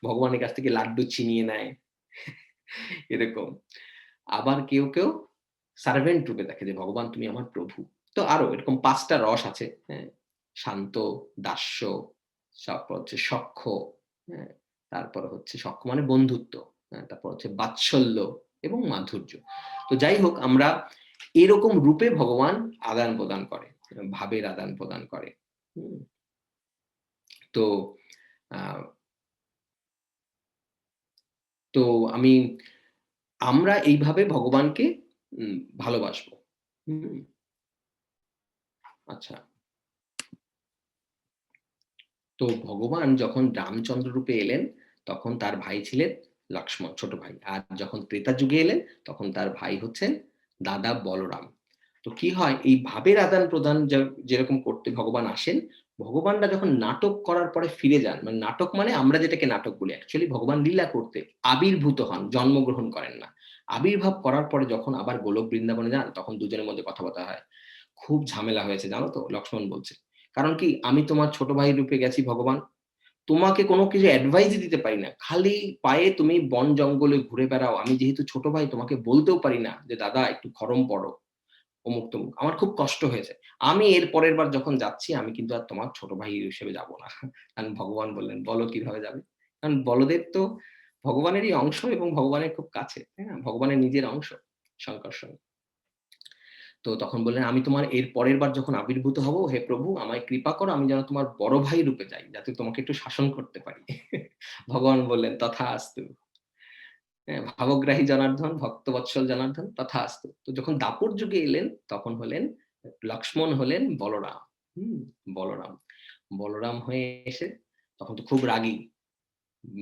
ভগবানের কাছ থেকে লাড্ডু ছিনিয়ে নেয়, এরকম। আবার কেউ কেউ সার্ভেন্ট রূপে দেখে যে ভগবান তুমি আমার প্রভু। তো আরো এরকম ৫টা রস আছে। হ্যাঁ, শান্ত, দাস্য, তারপর হচ্ছে সখ্য, হ্যাঁ, তারপর হচ্ছে সখ্য মানে বন্ধুত্ব, হ্যাঁ, তারপর হচ্ছে বাৎসল্য এবং মাধুর্য। তো যাই হোক, আমরা এরকম রূপে ভগবান আদান প্রদান করে, ভাবের আদান প্রদান করে। হুম, তো আহ তো আমি আমরা এইভাবে ভগবানকে ভালোবাসবো। হুম, আচ্ছা। তো ভগবান যখন রামচন্দ্র রূপে এলেন, তখন তার ভাই ছিলেন লক্ষ্মণ, ছোট ভাই। আর যখন ত্রেতা যুগে এলেন, তখন তার ভাই হচ্ছেন দাদা বলরাম। তো কি হয়, এই ভাবের আদান প্রদান যেরকম করতে ভগবান আসেন, ভগবানরা যখন নাটক করার পরে ফিরে যান, মানে নাটক মানে আমরা যেটাকে নাটক বলি, অ্যাকচুয়ালি ভগবান লীলা করতে আবির্ভূত হন, জন্মগ্রহণ করেন না। আবির্ভাব করার পরে যখন আবার গোলক বৃন্দাবনে যান, তখন দুজনের মধ্যে কথাবার্তা হয়। খুব ঝামেলা হয়েছে জানো তো, লক্ষ্মণ বলছে। কারণ কি, আমি তোমার ছোট ভাই রূপে গেছি ভগবান, তোমাকে কোনো কিছু অ্যাডভাইস দিতে পারি না, খালি পায়ে তুমি বন জঙ্গলে ঘুরে বেড়াও। আমি যেহেতু ছোট ভাই, তোমাকে বলতেও পারি না যে দাদা একটু খরম পড়ো, অমুক তমুক। আমার খুব কষ্ট হয়েছে। আমি এর পরের বার যখন যাচ্ছি, আমি কিন্তু আর তোমার ছোট ভাই হিসেবে যাব না। কারণ ভগবান বললেন, বলো কিভাবে যাবে? কারণ বলদেব তো ভগবানেরই অংশ এবং ভগবানের খুব কাছে, তাই না? ভগবানের নিজের অংশ, শঙ্কর্ষণ। তো তখন বললেন, আমি তোমার এর পরের বার যখন আবির্ভূত হব, হে প্রভু আমায় কৃপা করো, আমি যেন তোমার বড় ভাই রূপে যাই, যাতে তোমাকে একটু শাসন করতে পারি। ভগবান বললেন, তথাস্তু। হ্যাঁ, ভাবগ্রাহী জনার্দন, ভক্তবৎসল জনার্দন, তথাস্তু। তো যখন দাপর যুগে এলেন, তখন হলেন লক্ষ্মণ, হলেন বলরাম। বলরাম বলরাম হয়ে এসে তখন তো খুব রাগী।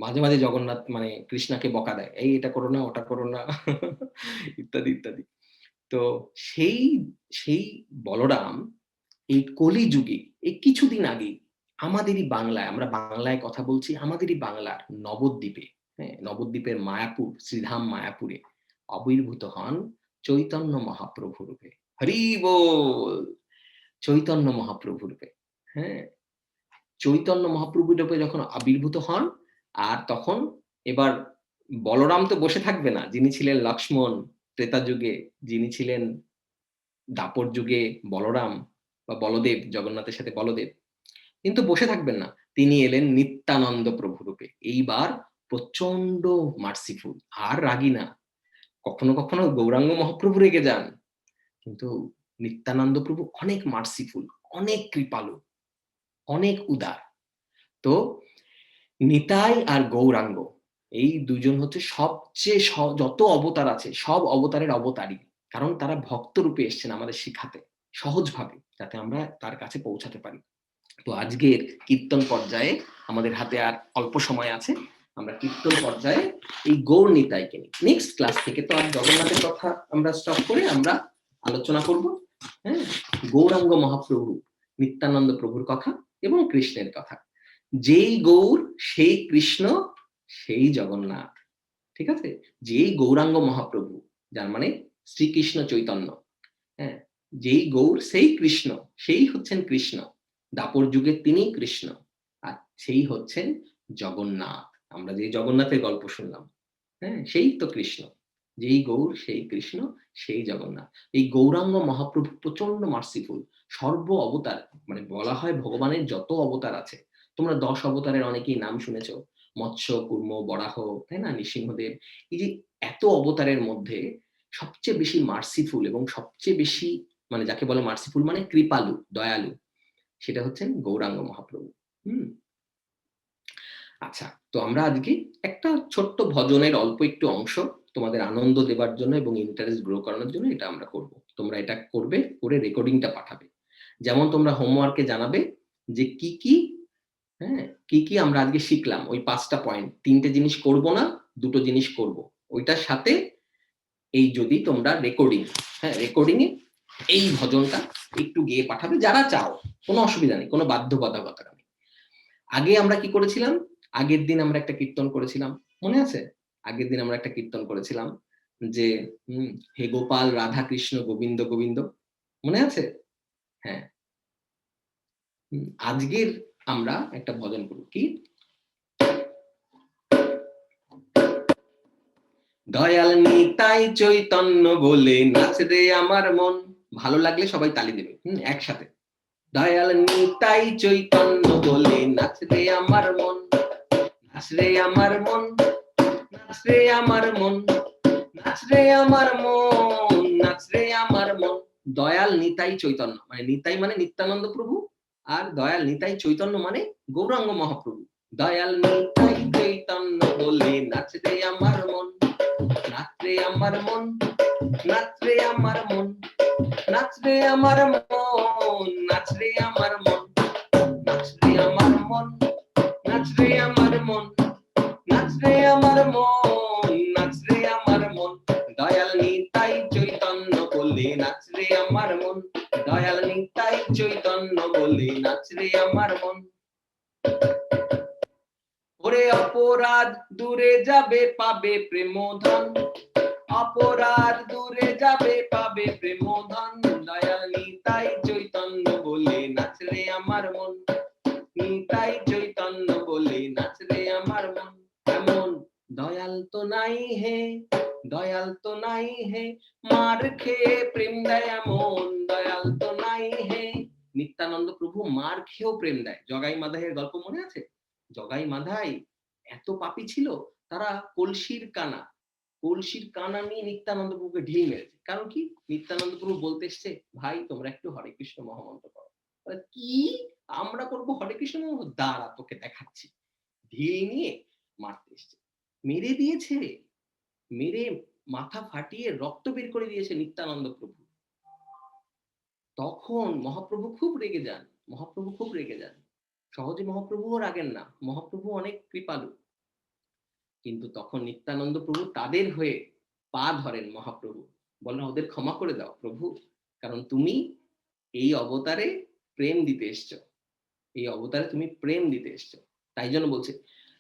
মাঝে মাঝে জগন্নাথ মানে কৃষ্ণাকে বকা দেয়, এই এটা করো না, ওটা করো না, ইত্যাদি ইত্যাদি। তো সেই সেই বলরাম এই কলিযুগে, এই কিছুদিন আগেই আমাদেরই বাংলায়, আমরা বাংলায় কথা বলছি, আমাদেরই বাংলার নবদ্বীপে, হ্যাঁ, নবদ্বীপের মায়াপুর, শ্রীধাম মায়াপুরে আবির্ভূত হন চৈতন্য মহাপ্রভু রূপে। হরি বল! চৈতন্য মহাপ্রভু রূপে। হ্যাঁ, চৈতন্য মহাপ্রভু রূপে যখন আবির্ভূত হন, আর তখন এবার বলরাম তো বসে থাকবে না, যিনি ছিলেন লক্ষ্মণ ত্রেতা যুগে, যিনি ছিলেন দাপর যুগে বলরাম বা বলদেব, জগন্নাথের সাথে বলদেব, কিন্তু বসে থাকবেন না। তিনি এলেন নিত্যানন্দ প্রভু রূপে। এইবার প্রচন্ড মার্সিফুল, আর রাগী না। কখনো কখনো গৌরাঙ্গ মহাপ্রভু রেগে যান, কিন্তু নিত্যানন্দ প্রভু অনেক মার্সিফুল, অনেক কৃপালু, অনেক উদার। তো নিতাই আর গৌরাঙ্গ, এই দুজন হচ্ছে সবচেয়ে যত অবতার আছে সব অবতারের অবতারী। কারণ তারা ভক্ত রূপে এসেছেন আমাদের শিখাতে, সহজভাবে, যাতে আমরা তার কাছে পৌঁছাতে পারি। তো আজকের কীর্তন পর্যায়ে আমাদের হাতে আর অল্প সময় আছে, আমরা কীর্তন পর্যায়ে এই গৌর নিতাইকে নিই। নেক্সট ক্লাস থেকে তো আর জগন্নাথের কথা আমরা স্টপ করে আমরা আলোচনা করব, হ্যাঁ, গৌরাঙ্গ মহাপ্রভু, নিত্যানন্দ প্রভুর কথা এবং কৃষ্ণের কথা। যেই গৌর সেই কৃষ্ণ সেই জগন্নাথ, ঠিক আছে? যেই গৌরাঙ্গ মহাপ্রভু, যার মানে শ্রীকৃষ্ণ চৈতন্য, হ্যাঁ, যেই গৌর সেই কৃষ্ণ, সেই হচ্ছেন কৃষ্ণ, দাপর যুগে তিনি কৃষ্ণ, আর সেই হচ্ছেন জগন্নাথ। আমরা যে জগন্নাথের গল্প শুনলাম, হ্যাঁ, সেই তো কৃষ্ণ। যেই গৌর সেই কৃষ্ণ সেই জগন্নাথ। এই গৌরাঙ্গ মহাপ্রভু প্রচন্ড মার্সিফুল, সর্ব অবতার, মানে বলা হয় ভগবানের যত অবতার আছে, তোমরা 10 অবতারের অনেকেই নাম শুনেছো, মৎস্য, কুর্ম, বরাহ, তাই না, নৃসিংহদেব। এই যে এত অবতারের মধ্যে সবচেয়ে বেশি মার্সিফুল এবং সবচেয়ে বেশি, মানে যাকে বলে মার্সিফুল মানে কৃপালু, দয়ালু, সেটা হচ্ছেন গৌরাঙ্গ মহাপ্রভু। হুম আচ্ছা, তো আমরা আজকে একটা ছোট্ট ভজনের অল্প একটু অংশ তোমাদের আনন্দ দেবার জন্য এবং ইন্টারেস্ট গ্রো করানোর জন্য এটা আমরা করব। তোমরা এটা করবে, করে রেকর্ডিংটা পাঠাবে। যেমন তোমরা হোমওয়ার্কে জানাবে যে কি কি, হ্যাঁ, কি কি আমরা আজকে শিখলাম, ওই 5টা পয়েন্ট, 3টে জিনিস করব না, 2টো জিনিস করব, ওইটার সাথে এই যদি তোমরা রেকর্ডিং, হ্যাঁ, রেকর্ডিং এ এই ভজনটা একটু গেয়ে পাঠাবে, যারা চাও, কোনো অসুবিধা নেই, কোনো বাধ্যবাধকতা নেই। আগে আমরা কি করেছিলাম, আগের দিন আমরা একটা কীর্তন করেছিলাম, মনে আছে? আগের দিন আমরা একটা কীর্তন করেছিলাম যে হে গোপাল রাধা কৃষ্ণ গোবিন্দ গোবিন্দ, মনে আছে? হ্যাঁ, আজকের আমরা একটা ভজন করব, কি দয়াল নিতাই চৈতন্য বলে নাচ রে আমার মন। ভালো লাগলে সবাই তালি দেবে, একসাথে। দয়াল নিতাই চৈতন্য বলে নাচ রে আমার মন, নাচ রে আমার মন, নাচ রে আমার মন, নাচ রে আমার মন, নাচ রে আমার মন। দয়াল নিতাই চৈতন্য মানে নিতাই মানে নিত্যানন্দ প্রভু, আর দয়াল নিতাই চৈতন্য মানে গৌরাঙ্গ মহাপ্রভু। দয়াল নিতাই চৈতন্য বলে নাচ রে আমার মন, নাচ রে আমার মন, নাচ রে আমার মন, নাচ রে আমার মন, নাচ রে আমার মন, নাচ রে আমার মন, নাচ রে আমার মন, নাচ রে আমার মন, নাচ রে আমার মন। দয়াল নিতাই চৈতন্য বলে নাচ রে আমার মন, দয়াল নিতাই চৈতন্য বলে নাচ রে আমার মন। ওরে অপরাধ দূরে যাবে পাবে প্রেমধন, অপরাধ দূরে যাবে পাবে প্রেমধন। দয়াল নিতাই চৈতন্য বলে নাচ রে আমার মন, নিতাই চৈতন্য বলে নাচ রে আমার মন। এমন দয়াল তো নাই হে, দয়াল তো নাই হে, মার খেয়ে প্রেম দেয় এমন দয়াল তো নাই হে। নিত্যানন্দ প্রভু মার খেয়েও প্রেম দেয়। জগাই মাধাইয়ের গল্প মনে আছে? জগাই মাধাই এত পাপী ছিল, তারা কলসির কানা, কলসির কানা নিয়ে নিত্যানন্দ প্রভুকে ঢিল মেরেছে। কারণ কি? নিত্যানন্দ প্রভু বলতে এসছে, ভাই তোমরা একটু হরে কৃষ্ণ মহামন্ত্র করো। বলে, কি আমরা করবো হরে কৃষ্ণ মহামন্ত্র? দাঁড়া তোকে দেখাচ্ছি। ঢিল নিয়ে মারতে এসছে, মেরে দিয়েছে, মেরে মাথা ফাটিয়ে রক্ত বের করে দিয়েছে নিত্যানন্দ প্রভু। তখন মহাপ্রভু খুব রেগে যান, মহাপ্রভু খুব রেগে যান। সহজে মহাপ্রভুও রাগেন না, মহাপ্রভু অনেক কৃপালু। কিন্তু তখন নিত্যানন্দ প্রভু তাদের হয়ে পা ধরেন মহাপ্রভু, বলেন ওদের ক্ষমা করে দাও প্রভু, কারণ তুমি এই অবতারে প্রেম দিতে এসছো, এই অবতারে তুমি প্রেম দিতে এসছো। তাই জন্য বলছে,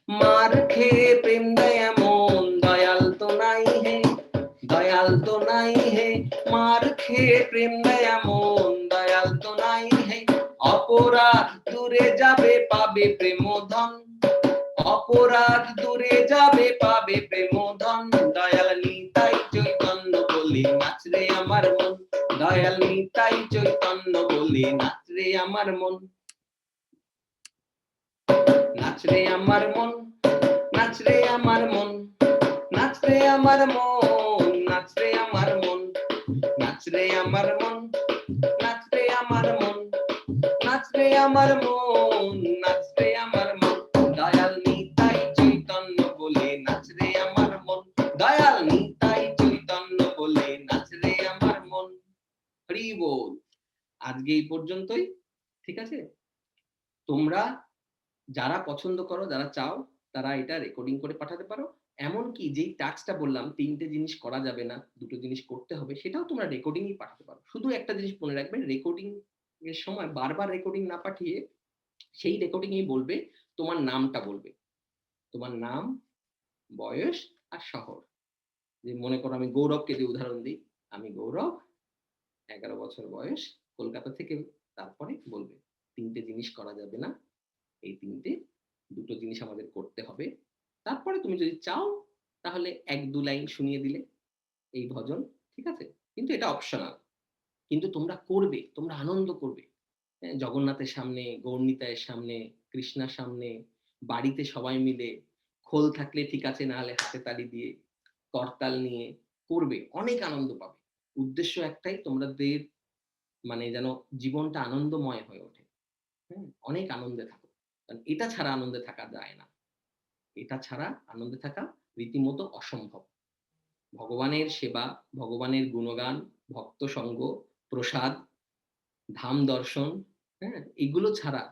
মার খেয়ে প্রেম দেয় এমন দয়াল তো নাই হে, দয়াল তো নাই হে, মার খেয়ে প্রেম দেয় এমন দয়াল তো নাই হে, অপরাধ দূরে যাবে পাবে প্রেমধন, অপরাধ দূরে যাবে পাবে প্রেমধন, দয়াল নিতাই চৈতন্য বলে নাচরে আমার মন, দয়াল নিতাই চৈতন্য বলে নাচরে আমার মন, নাচরে আমার মন, নাচরে আমার মন, নাচরে আমার মন, নাচরে আমার মন, নাচরে আমার মন, নাচরে আমার মন, নাচরে আমার মন, নাচরে আমার মন, দয়াল নিতাই চৈতন্য বলে নাচরে আমার মন, দয়াল নিতাই চৈতন্য বলে নাচরে আমার মন। হরি বল। আজকে এই পর্যন্তই, ঠিক আছে? তোমরা যারা পছন্দ করো, যারা চাও, তারা এটা রেকর্ডিং করে পাঠাতে পারো। এমনকি যেই টাস্কটা বললাম 3টে জিনিস করা যাবে না, 2টো জিনিস করতে হবে, সেটাও তোমরা রেকর্ডিংই পাঠাতে পারো। শুধু একটা জিনিস মনে রাখবে, রেকর্ডিং এর সময় বারবার রেকর্ডিং না পাঠিয়ে সেই রেকর্ডিং এই বলবে, তোমার নামটা বলবে, তোমার নাম, বয়স আর শহর। যে মনে করো আমি গৌরবকে যে উদাহরণ দিই, আমি গৌরব, 11 বছর বয়স, কলকাতা থেকে, তারপরে বলবে 3টে জিনিস করা যাবে না, এই 2টো জিনিস আমাদের করতে হবে। তারপরে তুমি যদি চাও তাহলে 1-2 লাইন শুনিয়ে দিলে এই ভজন, ঠিক আছে? কিন্তু এটা অপশনাল। কিন্তু তোমরা করবে, তোমরা আনন্দ করবে। জগন্নাথের সামনে, গৌরনিতাইয়ের সামনে, কৃষ্ণার সামনে, বাড়িতে সবাই মিলে, খোল থাকলে ঠিক আছে, না হলে হাতে তালি দিয়ে, করতাল নিয়ে করবে, অনেক আনন্দ পাবে। উদ্দেশ্য একটাই, তোমাদের মানে যেন জীবনটা আনন্দময় হয়ে ওঠে। অনেক আনন্দে থাকো, কারণ এটা ছাড়া আনন্দে থাকা যায় না, এটা ছাড়া আনন্দে থাকা রীতিমতো অসম্ভব। ভগবানের সেবা, ভগবানের গুণগান, ভক্ত সঙ্গ, প্রসাদ, ধাম দর্শন, এগুলো ছাড়া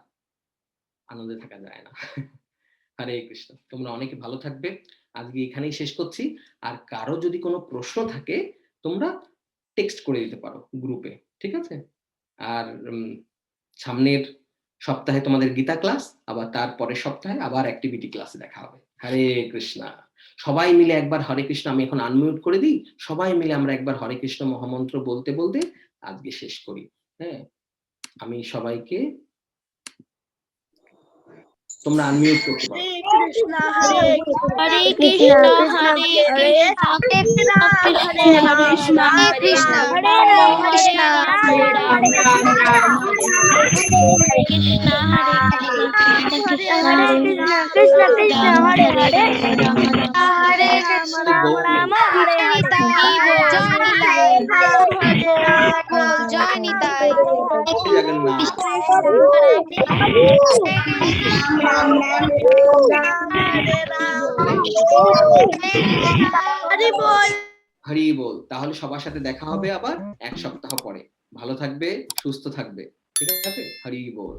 আনন্দে থাকা যায় না। হরে কৃষ্ণ। তোমরা অনেকে ভালো থাকবে। আজকে এখানেই শেষ করছি। আর কারো যদি কোনো প্রশ্ন থাকে তোমরা টেক্সট করে দিতে পারো গ্রুপে, ঠিক আছে? আর সামনের সপ্তাহে তোমাদের গীতা ক্লাস, আবার তারপরের সপ্তাহে আবার অ্যাক্টিভিটি ক্লাসে দেখা হবে। হরে কৃষ্ণা। সবাই মিলে একবার হরে কৃষ্ণ, আমি এখন আনমিউট করে দিই, সবাই মিলে আমরা একবার হরে কৃষ্ণ মহামন্ত্র বলতে বলতে আজকে শেষ করি। হ্যাঁ, আমি সবাইকে, তোমরা আনমিউট করতে পারো। হরে কৃষ্ণ হরে কৃষ্ণ কৃষ্ণ কৃষ্ণ হরে কৃষ্ণ হরে কৃষ্ণ হরে রাম রাম রাম হরে কৃষ্ণ হরে কৃষ্ণ হরে কৃষ্ণ কৃষ্ণ হরে হরে হরে কৃষ্ণ রাম হরে নিতাই জয় নিতাই জয় নিতাই হরি বল। তাহলে সবার সাথে দেখা হবে আবার 1 সপ্তাহ পরে। ভালো থাকবে, সুস্থ থাকবে, ঠিক আছে? হরি বল।